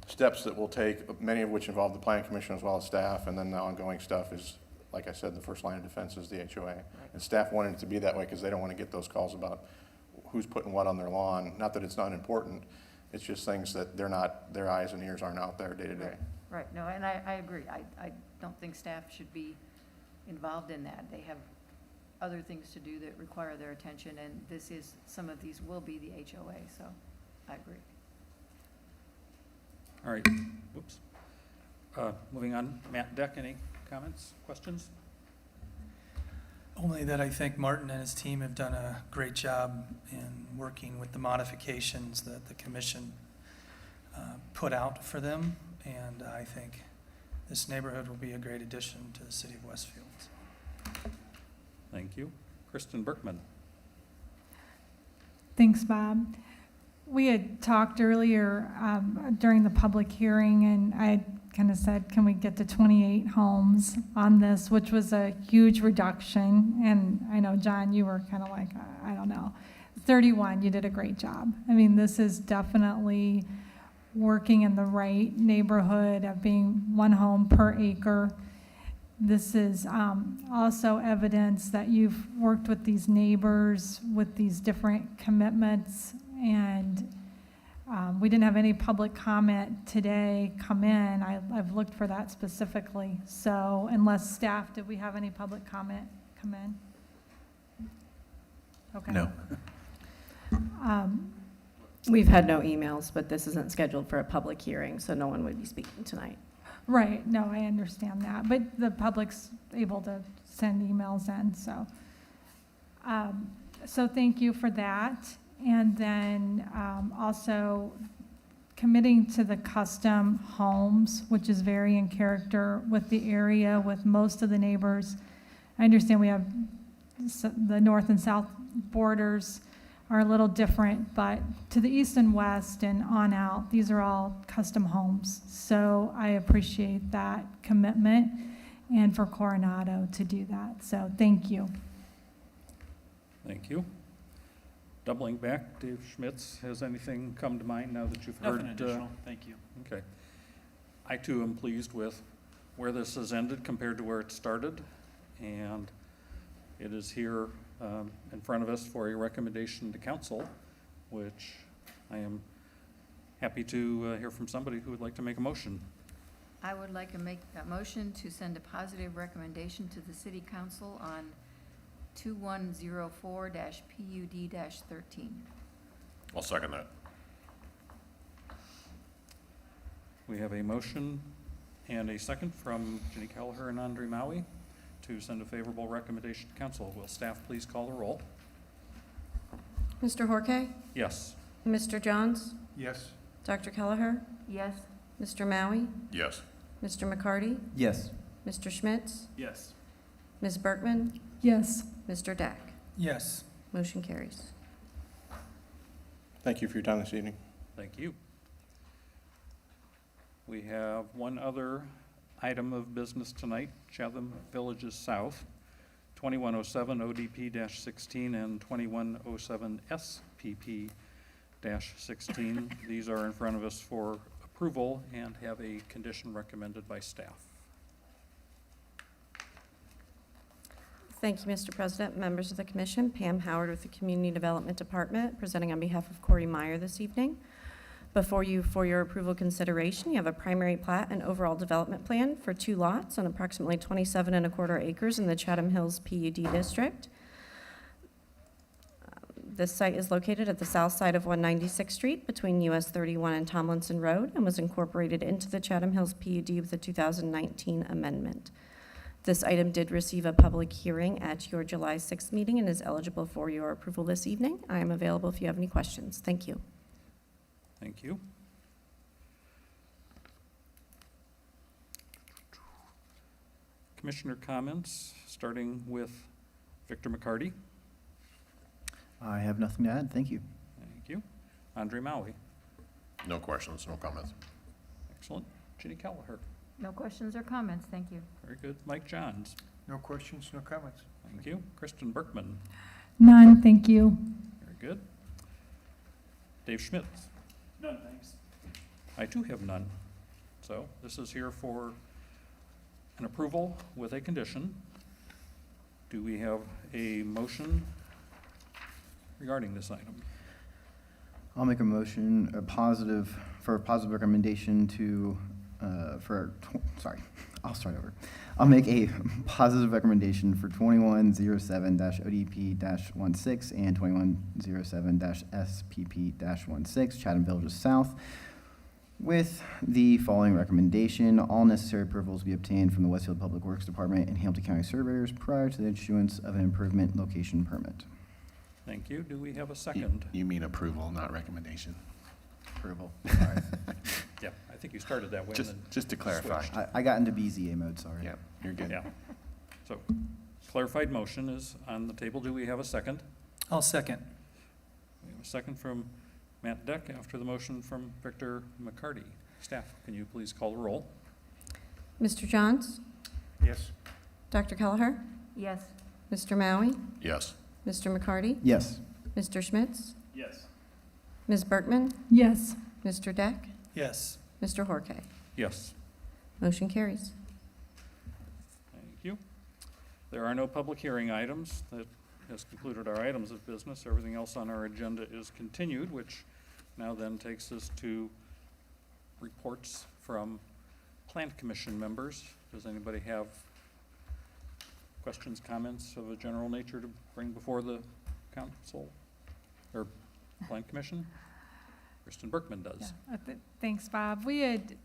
steps that we'll take, many of which involve the Plan Commission as well as staff, and then the ongoing stuff is, like I said, the first line of defense is the HOA. And staff wanted it to be that way because they don't want to get those calls about who's putting what on their lawn. Not that it's not important, it's just things that their eyes and ears aren't out there day to day. Right, no, and I agree. I don't think staff should be involved in that. They have other things to do that require their attention, and some of these will be the HOA, so I agree. All right, whoops. Moving on, Matt Deck, any comments, questions? Only that I think Martin and his team have done a great job in working with the modifications that the commission put out for them, and I think this neighborhood will be a great addition to the city of Westfield. Thank you. Kristen Berkman. Thanks, Bob. We had talked earlier during the public hearing, and I kind of said, can we get to 28 homes on this, which was a huge reduction. And I know, John, you were kind of like, I don't know. 31, you did a great job. I mean, this is definitely working in the right neighborhood, of being one home per acre. This is also evidence that you've worked with these neighbors with these different commitments, and we didn't have any public comment today come in. I've looked for that specifically. So unless staff, did we have any public comment come in? Okay. No. We've had no emails, but this isn't scheduled for a public hearing, so no one would be speaking tonight. Right, no, I understand that, but the public's able to send emails in, so. So thank you for that. And then also committing to the custom homes, which is very in character with the area, with most of the neighbors. I understand we have the north and south borders are a little different, but to the east and west and on out, these are all custom homes. So I appreciate that commitment, and for Coronado to do that. So thank you. Thank you. Doubling back, Dave Schmitz, has anything come to mind now that you've heard? Nothing additional, thank you. Okay. I too am pleased with where this has ended compared to where it started, and it is here in front of us for a recommendation to council, which I am happy to hear from somebody who would like to make a motion. I would like to make a motion to send a positive recommendation to the city council on 2104-PUD-13. I'll second that. We have a motion and a second from Jenny Kelleher and Andre Maui to send a favorable recommendation to council. Will staff please call the roll? Mr. Horke? Yes. Mr. Johns? Yes. Dr. Kelleher? Yes. Mr. Maui? Yes. Mr. McCarty? Yes. Mr. Schmitz? Yes. Ms. Berkman? Yes. Mr. Deck? Yes. Motion carries. Thank you for your time this evening. Thank you. We have one other item of business tonight, Chatham Villages South, 2107 ODP-16 and 2107 SPP-16. These are in front of us for approval and have a condition recommended by staff. Thank you, Mr. President, members of the commission. Pam Howard with the Community Development Department, presenting on behalf of Corey Meyer this evening. Before you for your approval consideration, you have a primary plat and overall development plan for 2 lots on approximately 27¼ acres in the Chatham Hills PUD district. This site is located at the south side of 196th Street between US 31 and Tomlinson Road and was incorporated into the Chatham Hills PUD with the 2019 amendment. This item did receive a public hearing at your July 6th meeting and is eligible for your approval this evening. I am available if you have any questions. Thank you. Thank you. Commissioner comments, starting with Victor McCarty. I have nothing to add. Thank you. Thank you. Andre Maui. No questions, no comments. Excellent. Jenny Kelleher. No questions or comments, thank you. Very good. Mike Johns. No questions, no comments. Thank you. Kristen Berkman. None, thank you. Very good. Dave Schmitz. None, thanks. I too have none. So this is here for an approval with a condition. Do we have a motion regarding this item? I'll make a motion, for a positive recommendation to, I'll start over. I'll make a positive recommendation for 2107-ODP-16 and 2107-SPP-16, Chatham Villages South, with the following recommendation. All necessary approvals be obtained from the Westfield Public Works Department and Hamilton County surveyors prior to the issuance of an improvement location permit. Thank you. Do we have a second? You mean approval, not recommendation? Approval. Yeah, I think you started that way. and then Just to clarify. switched. I got into BZA mode, sorry. Yeah, you're good. Yeah. So clarified motion is on the table. Do we have a second? I'll second. We have a second from Matt Deck after the motion from Victor McCarty. Staff, can you please call the roll? Mr. Johns? Yes. Dr. Kelleher? Yes. Mr. Maui? Yes. Mr. McCarty? Yes. Mr. Schmitz? Yes. Ms. Berkman? Yes. Mr. Deck? Yes. Mr. Horkay. Yes. Motion carries. Thank you. There are no public hearing items. That has concluded our items of business. Everything else on our agenda is continued, which now then takes us to reports from Plant Commission members. Does anybody have questions, comments of a general nature to bring before the council or Plant Commission? Kristen Berkman does. Yeah, thanks, Bob. We had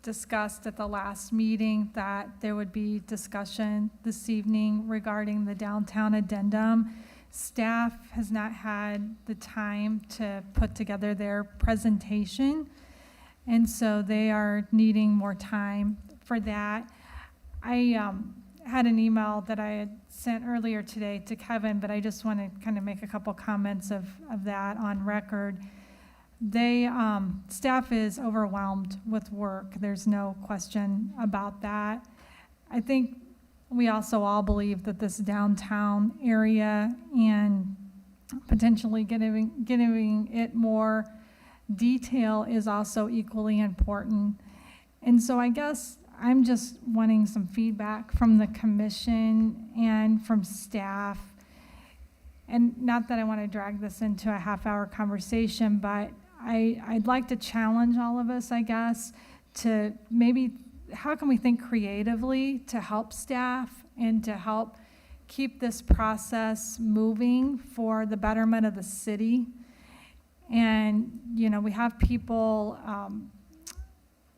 discussed at the last meeting that there would be discussion this evening regarding the downtown addendum. Staff has not had the time to put together their presentation, and so they are needing more time for that. I had an email that I had sent earlier today to Kevin, but I just want to kind of make a couple comments of that on record. Staff is overwhelmed with work. There's no question about that. I think we also all believe that this downtown area and potentially giving it more detail is also equally important. And so I guess I'm just wanting some feedback from the commission and from staff. And not that I want to drag this into a half-hour conversation, but I'd like to challenge all of us, I guess, to maybe, how can we think creatively to help staff and to help keep this process moving for the betterment of the city? And, you know, we have people,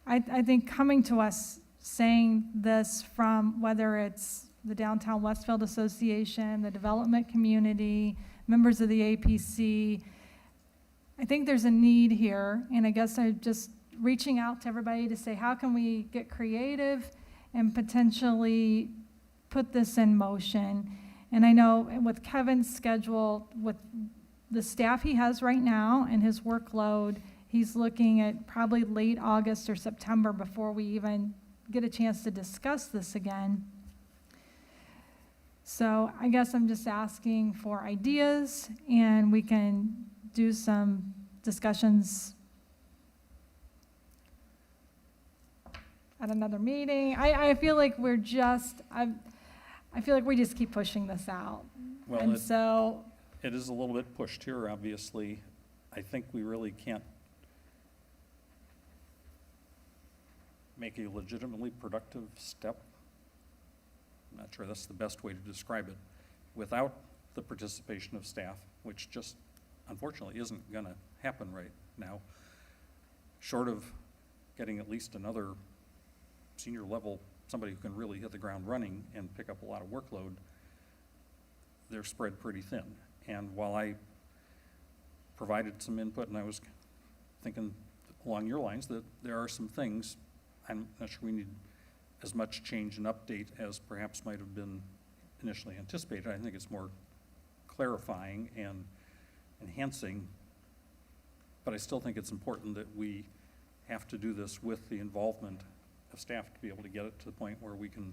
I think coming to us saying this from whether it's the Downtown Westfield Association, the development community, members of the APC, I think there's a need here, and I guess I'm just reaching out to everybody to say, how can we get creative and potentially put this in motion? And I know with Kevin's schedule, with the staff he has right now and his workload, he's looking at probably late August or September before we even get a chance to discuss this again. So I guess I'm just asking for ideas, and we can do some discussions at another meeting. I feel like we're just, I feel like we just keep pushing this out. Well, And so, it is a little bit pushed here, obviously. I think we really can't make a legitimately productive step. I'm not sure that's the best way to describe it, without the participation of staff, which just unfortunately isn't going to happen right now. Short of getting at least another senior level, somebody who can really hit the ground running and pick up a lot of workload, they're spread pretty thin. And while I provided some input, and I was thinking along your lines that there are some things, I'm not sure we need as much change and update as perhaps might have been initially anticipated. I think it's more clarifying and enhancing, but I still think it's important that we have to do this with the involvement of staff to be able to get it to the point where we can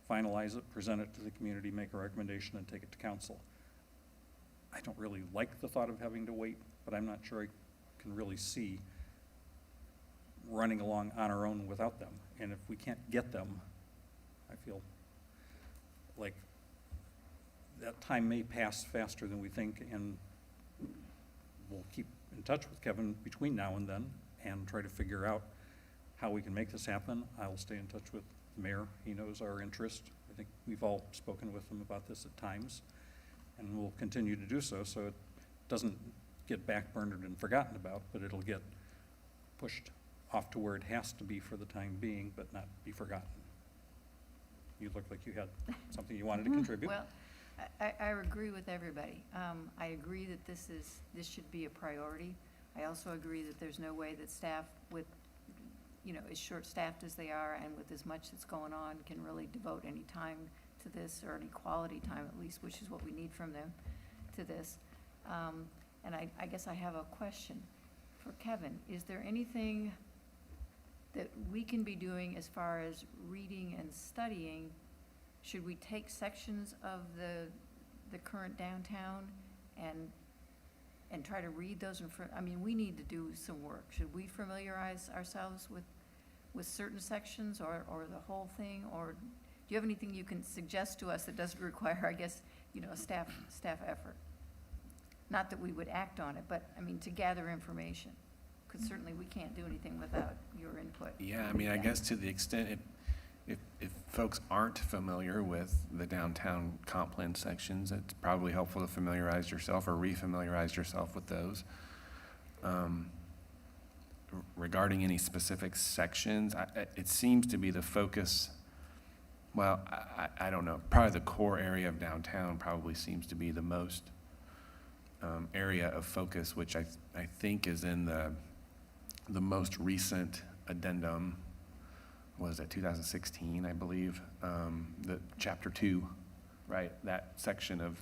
finalize it, present it to the community, make a recommendation, and take it to council. I don't really like the thought of having to wait, but I'm not sure I can really see running along on our own without them. And if we can't get them, I feel like that time may pass faster than we think, and we'll keep in touch with Kevin between now and then and try to figure out how we can make this happen. I'll stay in touch with the mayor. He knows our interest. I think we've all spoken with him about this at times, and we'll continue to do so, so it doesn't get backburnered and forgotten about, but it'll get pushed off to where it has to be for the time being, but not be forgotten. You look like you had something you wanted to contribute. Well, I agree with everybody. I agree that this should be a priority. I also agree that there's no way that staff with, you know, as short-staffed as they are and with as much that's going on can really devote any time to this, or any quality time at least, which is what we need from them, to this. And I guess I have a question for Kevin. Is there anything that we can be doing as far as reading and studying? Should we take sections of the current downtown and and try to read those I mean, we need to do some work. Should we familiarize ourselves with certain sections or the whole thing? Or do you have anything you can suggest to us that doesn't require, I guess, a staff effort? Not that we would act on it, but, I mean, to gather information, because certainly we can't do anything without your input. Yeah, I mean, I guess to the extent, if folks aren't familiar with the downtown comp plan sections, it's probably helpful to familiarize yourself or re-familiarize yourself with those. Regarding any specific sections, it seems to be the focus, well, I don't know, probably the core area of downtown probably seems to be the most area of focus, which I think is in the most recent addendum. Was it 2016, I believe, the chapter 2, right? That section of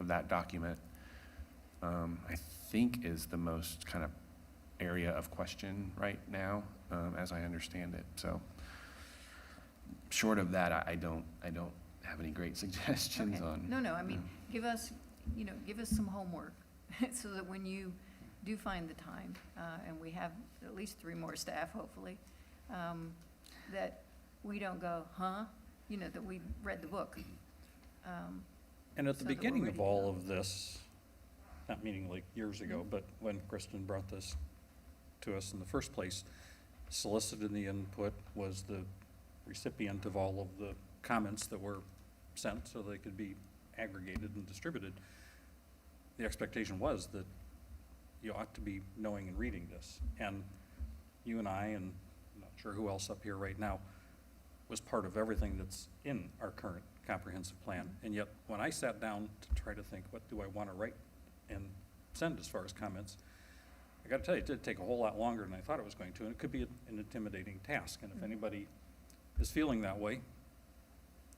that document, I think is the most kind of area of question right now, as I understand it. So, short of that, I don't have any great suggestions Okay. on. No, I mean, give us some homework, so that when you do find the time, and we have at least 3 more staff, hopefully, that we don't go, huh? That we read the book. And at the So that we're beginning ready of to all go. of this, not meaning like years ago, but when Kristen brought this to us in the first place, solicited the input, was the recipient of all of the comments that were sent so they could be aggregated and distributed. The expectation was that you ought to be knowing and reading this. And you and I, and I'm not sure who else up here right now, was part of everything that's in our current comprehensive plan. And yet, when I sat down to try to think, what do I want to write and send as far as comments, I got to tell you, it did take a whole lot longer than I thought it was going to, and it could be an intimidating task. And if anybody is feeling that way,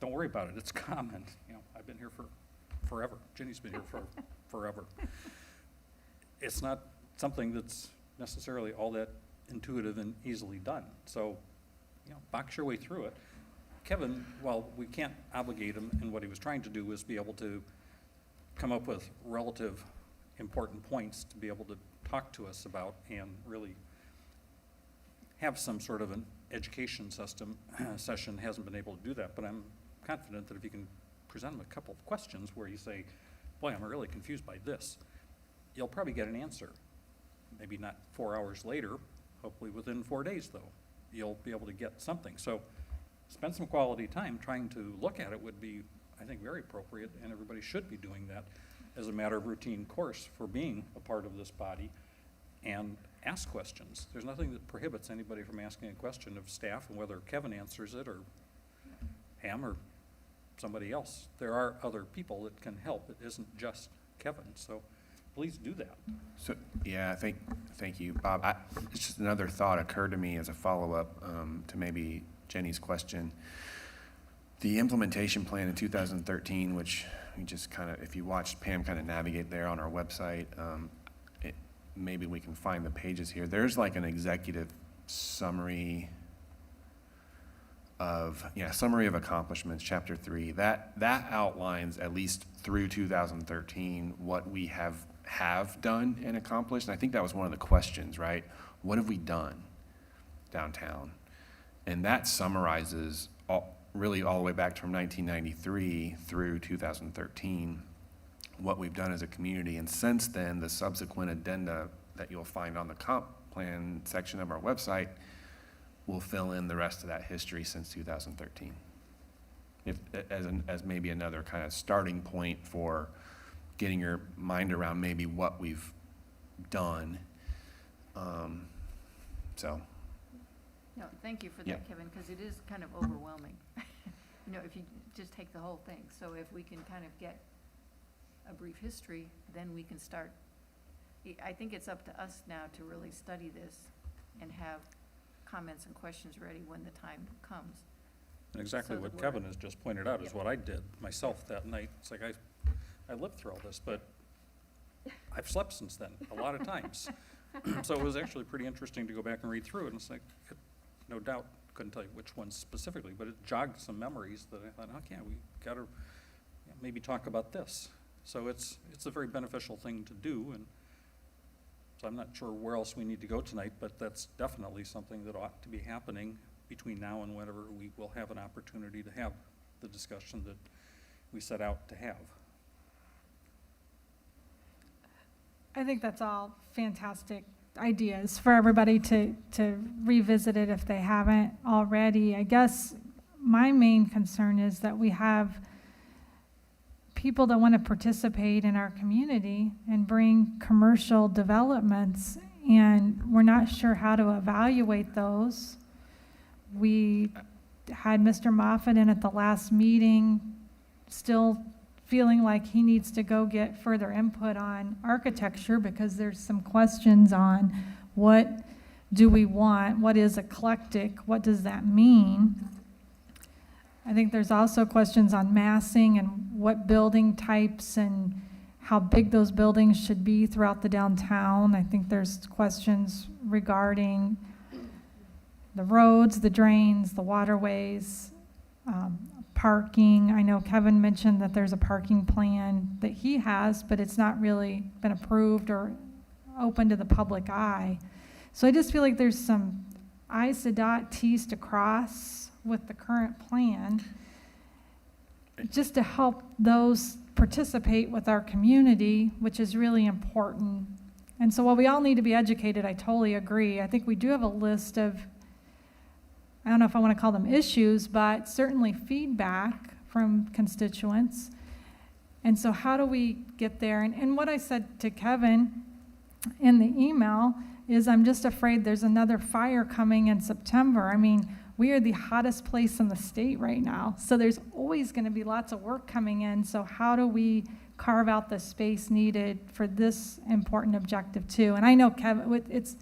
don't worry about it. It's common. I've been here for forever. Ginny's been here for forever. It's not something that's necessarily all that intuitive and easily done. So, box your way through it. Kevin, while we can't obligate him, and what he was trying to do was be able to come up with relative important points to be able to talk to us about and really have some sort of an education session, hasn't been able to do that, but I'm confident that if you can present him a couple of questions where you say, boy, I'm really confused by this, you'll probably get an answer. Maybe not 4 hours later, hopefully within 4 days though, you'll be able to get something. So spend some quality time trying to look at it would be, I think, very appropriate, and everybody should be doing that as a matter of routine course for being a part of this body, and ask questions. There's nothing that prohibits anybody from asking a question of staff, and whether Kevin answers it or Pam or somebody else. There are other people that can help. It isn't just Kevin, so please do that. So, yeah, thank you, Bob. It's just another thought occurred to me as a follow-up to maybe Jenny's question. The implementation plan in 2013, which we just kind of, if you watched Pam kind of navigate there on our website, maybe we can find the pages here. There's like an executive summary of accomplishments, chapter 3. That outlines, at least through 2013, what we have done and accomplished. And I think that was one of the questions, right? What have we done downtown? And that summarizes really all the way back from 1993 through 2013, what we've done as a community. And since then, the subsequent addenda that you'll find on the comp plan section of our website will fill in the rest of that history since 2013. As maybe another kind of starting point for getting your mind around maybe what we've done. So. No, thank you for Yeah. that, Kevin, because it is kind of overwhelming. If you just take the whole thing. So if we can kind of get a brief history, then we can start. I think it's up to us now to really study this and have comments and questions ready when the time comes. And exactly So what that Kevin we're- has just pointed out is Yep. what I did myself that night. It's like I lived through all this, but I've slept since then a lot of times. So it was actually pretty interesting to go back and read through it, and it's like, no doubt, couldn't tell you which ones specifically, but it jogged some memories that I thought, okay, we got to maybe talk about this. So it's a very beneficial thing to do, and so I'm not sure where else we need to go tonight, but that's definitely something that ought to be happening between now and whenever we will have an opportunity to have the discussion that we set out to have. I think that's all fantastic ideas for everybody to revisit it if they haven't already. I guess my main concern is that we have people that want to participate in our community and bring commercial developments, and we're not sure how to evaluate those. We had Mr. Moffett in at the last meeting, still feeling like he needs to go get further input on architecture because there's some questions on what do we want, what is eclectic, what does that mean? I think there's also questions on massing and what building types and how big those buildings should be throughout the downtown. I think there's questions regarding the roads, the drains, the waterways, parking. I know Kevin mentioned that there's a parking plan that he has, but it's not really been approved or open to the public eye. So I just feel like there's some I's to dot, T's to cross with the current plan, just to help those participate with our community, which is really important. And so while we all need to be educated, I totally agree. I think we do have a list of, I don't know if I want to call them issues, but certainly feedback from constituents. And so how do we get there? And what I said to Kevin in the email is I'm just afraid there's another fire coming in September. I mean, we are the hottest place in the state right now. So there's always going to be lots of work coming in. So how do we carve out the space needed for this important objective too? And I know, Kevin, it's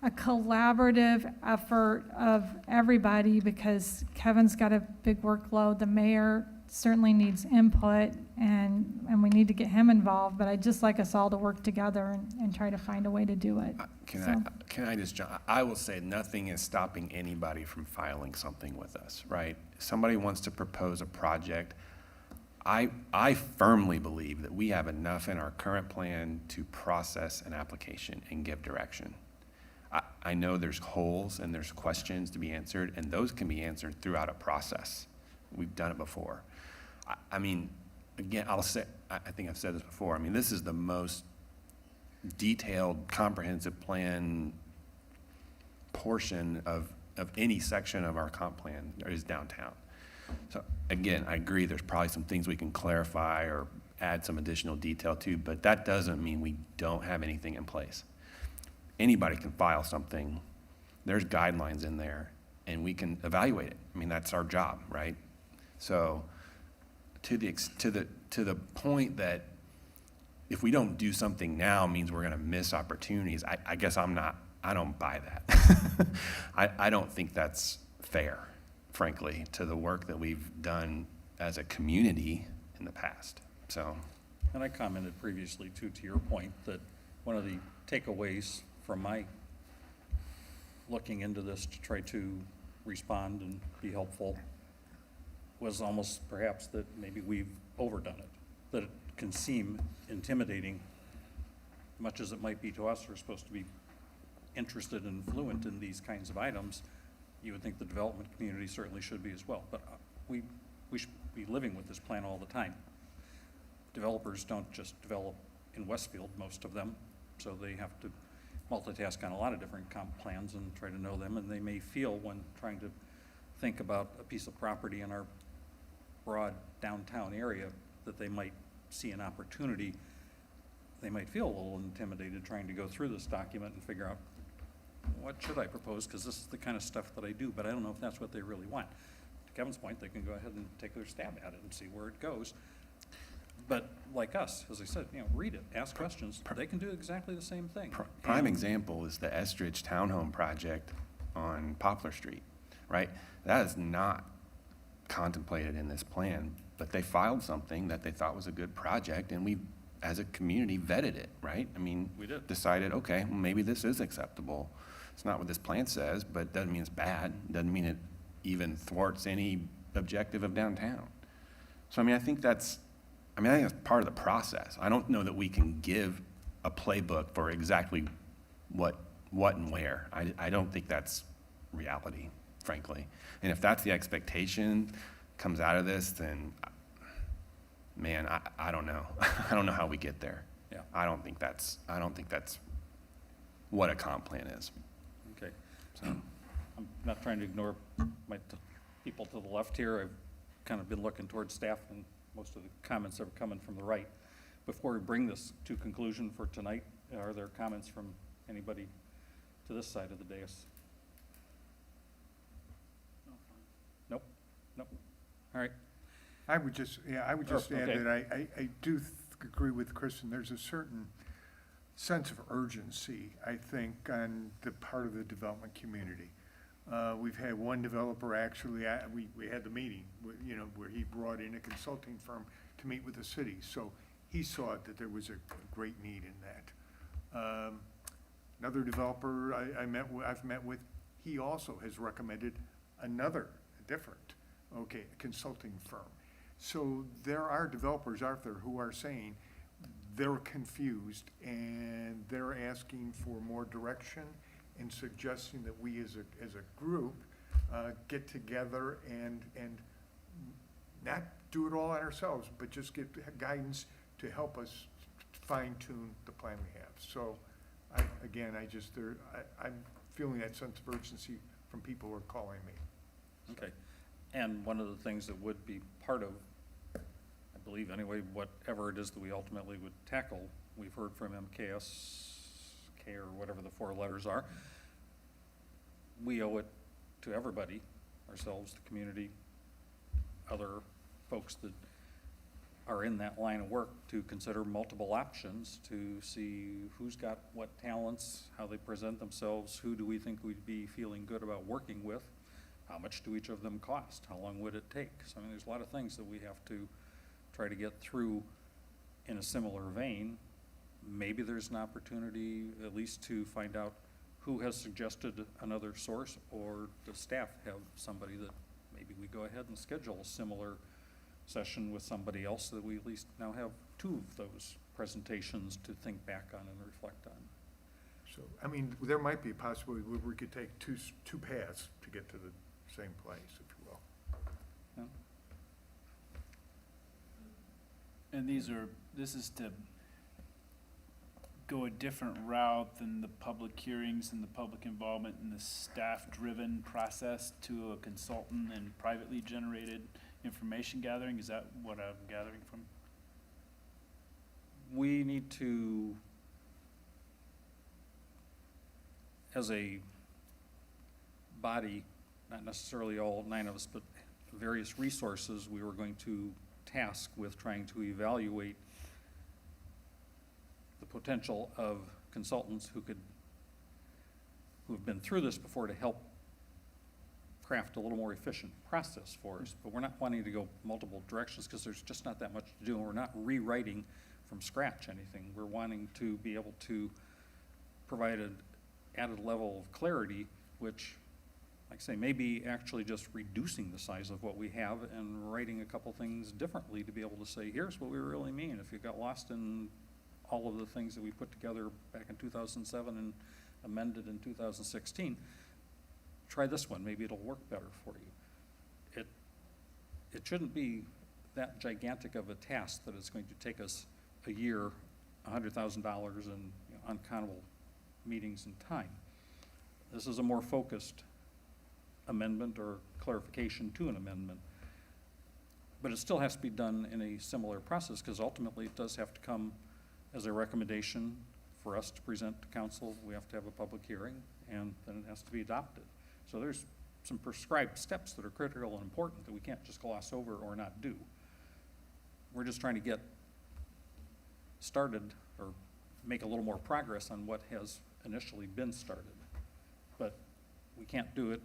a collaborative effort of everybody because Kevin's got a big workload. The mayor certainly needs input, and we need to get him involved. But I'd just like us all to work together and try to find a way to do it. Can I just jump? I will say nothing is stopping anybody from filing something with us, right? Somebody wants to propose a project. I firmly believe that we have enough in our current plan to process an application and give direction. I know there's holes and there's questions to be answered, and those can be answered throughout a process. We've done it before. I mean, again, I'll say, I think I've said this before, I mean, this is the most detailed, comprehensive plan portion of any section of our comp plan is downtown. So again, I agree, there's probably some things we can clarify or add some additional detail to, but that doesn't mean we don't have anything in place. Anybody can file something, there's guidelines in there, and we can evaluate it. I mean, that's our job, right? So to the point that if we don't do something now means we're gonna miss opportunities, I guess I don't buy that. I don't think that's fair, frankly, to the work that we've done as a community in the past, so. And I commented previously too, to your point, that one of the takeaways from my looking into this to try to respond and be helpful was almost perhaps that maybe we've overdone it, that it can seem intimidating, much as it might be to us who are supposed to be interested and fluent in these kinds of items. You would think the development community certainly should be as well, but we should be living with this plan all the time. Developers don't just develop in Westfield, most of them, so they have to multitask on a lot of different comp plans and try to know them, and they may feel when trying to think about a piece of property in our broad downtown area that they might see an opportunity. They might feel a little intimidated trying to go through this document and figure out, what should I propose, because this is the kind of stuff that I do, but I don't know if that's what they really want. To Kevin's point, they can go ahead and take their stab at it and see where it goes. But like us, as I said, read it, ask questions. They can do exactly the same thing. Prime example is the Estridge Townhome project on Poplar Street, right? That is not contemplated in this plan, but they filed something that they thought was a good project, and we, as a community, vetted it, right? I mean, We did. decided, okay, well, maybe this is acceptable. It's not what this plan says, but it doesn't mean it's bad. Doesn't mean it even thwarts any objective of downtown. So, I mean, I think that's I mean, I think that's part of the process. I don't know that we can give a playbook for exactly what and where. I don't think that's reality, frankly. And if that's the expectation comes out of this, then, man, I don't know. I don't know how we get there. Yeah. I don't think that's what a comp plan is. Okay. So, I'm not trying to ignore people to the left here. I've kind of been looking towards staff, and most of the comments are coming from the right. Before we bring this to conclusion for tonight, are there comments from anybody to this side of the dais? Nope, nope. All right. I would just add okay. that I do agree with Kristen. There's a certain sense of urgency, I think, on the part of the development community. We've had one developer actually, we had the meeting, where he brought in a consulting firm to meet with the city. So he saw that there was a great need in that. Another developer I've met with, he also has recommended another, different, consulting firm. So there are developers out there who are saying they're confused and they're asking for more direction and suggesting that we as a group get together and not do it all on ourselves, but just get guidance to help us fine tune the plan we have. So I'm feeling that sense of urgency from people who are calling me. Okay. And one of the things that would be part of, I believe anyway, whatever it is that we ultimately would tackle, we've heard from MKSK or whatever the four letters are. We owe it to everybody, ourselves, the community, other folks that are in that line of work, to consider multiple options to see who's got what talents, how they present themselves, who do we think we'd be feeling good about working with, how much do each of them cost, how long would it take? So I mean, there's a lot of things that we have to try to get through in a similar vein. Maybe there's an opportunity at least to find out who has suggested another source, or does staff have somebody that maybe we go ahead and schedule a similar session with somebody else, so that we at least now have two of those presentations to think back on and reflect on. So, I mean, there might be a possibility where we could take two paths to get to the same place, if you will. Yeah. And this is to go a different route than the public hearings and the public involvement and the staff-driven process to a consultant and privately generated information gathering. Is that what I'm gathering from? We need to, as a body, not necessarily all 9 of us, but various resources, we were going to task with trying to evaluate the potential of consultants who have been through this before, to help craft a little more efficient process for us. But we're not wanting to go multiple directions, because there's just not that much to do, and we're not rewriting from scratch anything. We're wanting to be able to provide an added level of clarity, which, like I say, maybe actually just reducing the size of what we have and writing a couple things differently to be able to say, here's what we really mean. If you got lost in all of the things that we put together back in 2007 and amended in 2016, try this one, maybe it'll work better for you. It shouldn't be that gigantic of a task that it's going to take us a year, $100,000 and uncountable meetings and time. This is a more focused amendment or clarification to an amendment. But it still has to be done in a similar process, because ultimately it does have to come as a recommendation for us to present to council. We have to have a public hearing, and then it has to be adopted. So there's some prescribed steps that are critical and important that we can't just gloss over or not do. We're just trying to get started or make a little more progress on what has initially been started. But we can't do it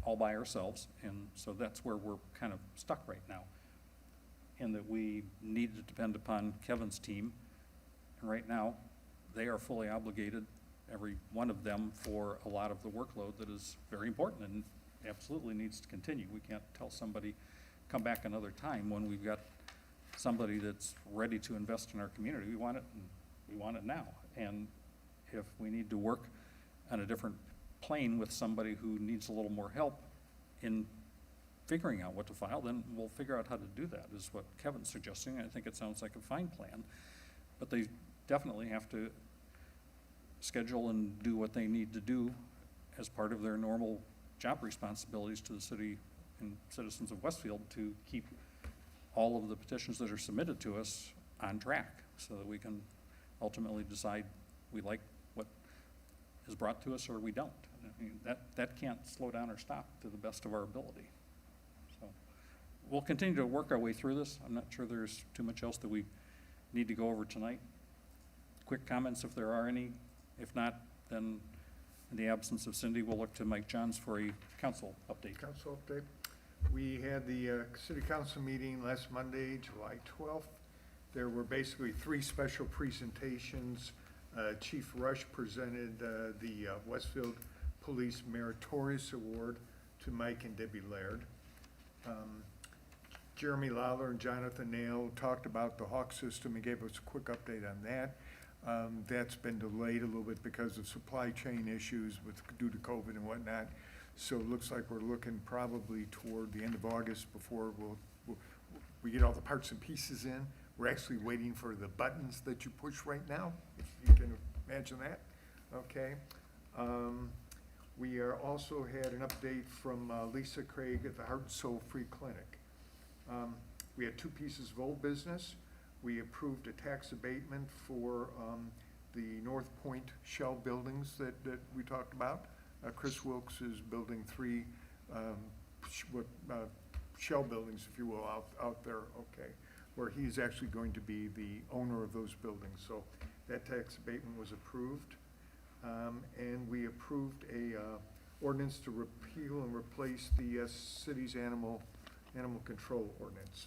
all by ourselves, and so that's where we're kind of stuck right now, in that we need to depend upon Kevin's team. And right now, they are fully obligated, every one of them, for a lot of the workload that is very important and absolutely needs to continue. We can't tell somebody, come back another time, when we've got somebody that's ready to invest in our community. We want it now. And if we need to work on a different plane with somebody who needs a little more help in figuring out what to file, then we'll figure out how to do that, is what Kevin's suggesting. I think it sounds like a fine plan. But they definitely have to schedule and do what they need to do as part of their normal job responsibilities to the city and citizens of Westfield to keep all of the petitions that are submitted to us on track, so that we can ultimately decide we like what is brought to us or we don't. I mean, that can't slow down or stop to the best of our ability. So we'll continue to work our way through this. I'm not sure there's too much else that we need to go over tonight. Quick comments if there are any. If not, then in the absence of Cindy, we'll look to Mike Johns for a council update. Council update. We had the city council meeting last Monday, July 12th. There were basically 3 special presentations. Chief Rush presented the Westfield Police Meritorious Award to Mike and Debbie Laird. Jeremy Lawler and Jonathan Nail talked about the Hawk system and gave us a quick update on that. That's been delayed a little bit because of supply chain issues due to COVID and whatnot. So it looks like we're looking probably toward the end of August before we get all the parts and pieces in. We're actually waiting for the buttons that you push right now, if you can imagine that. Okay. We also had an update from Lisa Craig at the Heart and Soul Free Clinic. We had 2 pieces of old business. We approved a tax abatement for the North Point shell buildings that we talked about. Chris Wilkes is building 3 shell buildings, if you will, out there, okay, where he's actually going to be the owner of those buildings. So that tax abatement was approved. And we approved a ordinance to repeal and replace the city's animal control ordinance.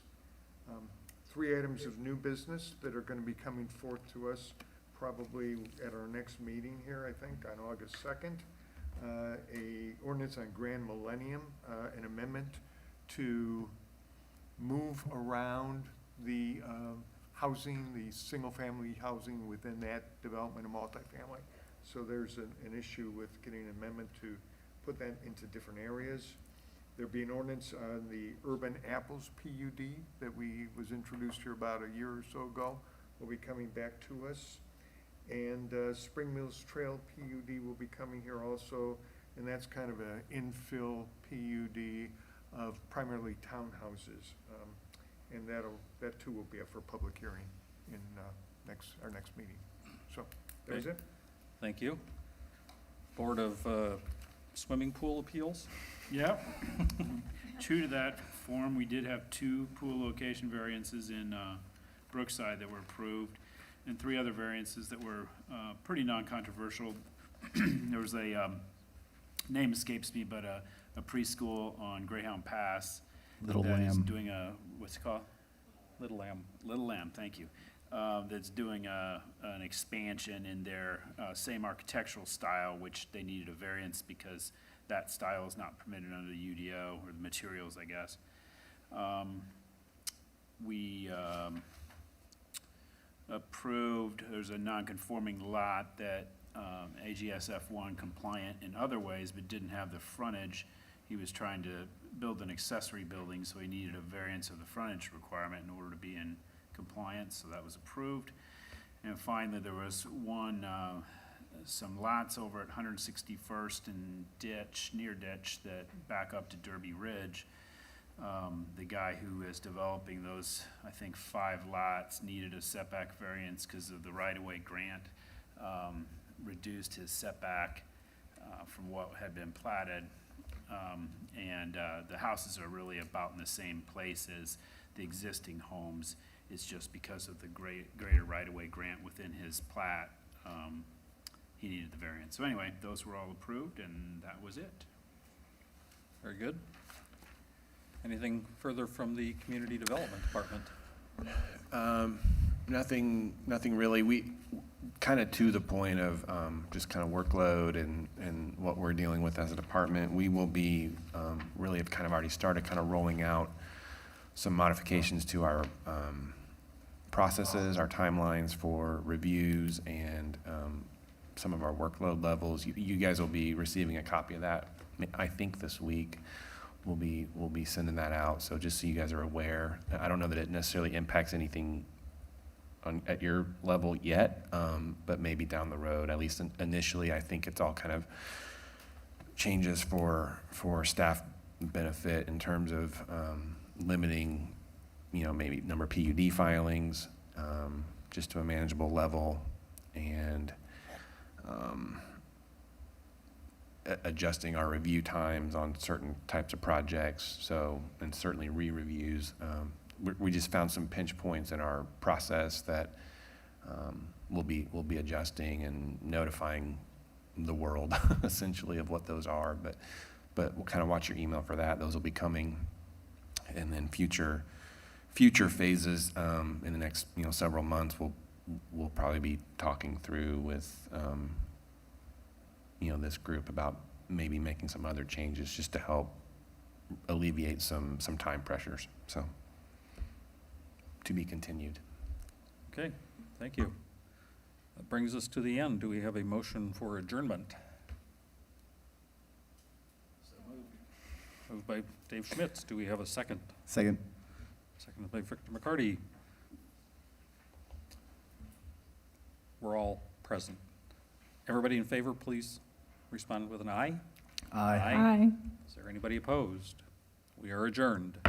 3 items of new business that are going to be coming forth to us probably at our next meeting here, I think, on August 2nd. A ordinance on Grand Millennium, an amendment to move around the housing, the single-family housing within that development of multifamily. So there's an issue with getting an amendment to put that into different areas. There'll be an ordinance on the urban apples PUD that was introduced here about a year or so ago, will be coming back to us. And Spring Mills Trail PUD will be coming here also, and that's kind of an infill PUD of primarily townhouses. And that too will be up for public hearing in our next meeting. So there's it. Thank you. Board of Swimming Pool Appeals. Yep. True to that form, we did have 2 pool location variances in Brookside that were approved, and 3 other variances that were pretty non-controversial. There was a, name escapes me, but a preschool on Greyhound Pass. Little that is Lamb. doing a, what's it called? Little Lamb. Little Lamb, thank you. That's doing an expansion in their same architectural style, which they needed a variance because that style is not permitted under the UDO, or the materials, I guess. We approved, there's a non-conforming lot that AGSF1 compliant in other ways, but didn't have the frontage. He was trying to build an accessory building, so he needed a variance of the frontage requirement in order to be in compliance, so that was approved. And finally, there was some lots over at 161st and near Ditch, that back up to Derby Ridge. The guy who is developing those, I think, 5 lots needed a setback variance because of the right-of-way grant, reduced his setback from what had been platted. And the houses are really about in the same place as the existing homes. It's just because of the greater right-of-way grant within his plat, he needed the variance. So anyway, those were all approved, and that was it. Very good. Anything further from the Community Development Department? Nothing really. We kind of to the point of just kind of workload and what we're dealing with as a department. We will be really have kind of already started kind of rolling out some modifications to our processes, our timelines for reviews, and some of our workload levels. You guys will be receiving a copy of that, I think this week. We'll be sending that out, so just so you guys are aware. I don't know that it necessarily impacts anything at your level yet, but maybe down the road. At least initially, I think it's all kind of changes for staff benefit in terms of limiting, maybe number of PUD filings, just to a manageable level, and adjusting our review times on certain types of projects. So, and certainly re-reviews. We just found some pinch points in our process that we'll be adjusting and notifying the world essentially of what those are. But we'll kind of watch your email for that. Those will be coming, and then future phases in the next several months. We'll probably be talking through with this group about maybe making some other changes just to help alleviate some time pressures. So, to be continued. Okay, thank you. That brings us to the end. Do we have a motion for adjournment? Moved by Dave Schmitz. Do we have a second? Second. Seconded by Victor McCarty. We're all present. Everybody in favor, please respond with an aye. Aye. Aye. Is there anybody opposed? We are adjourned.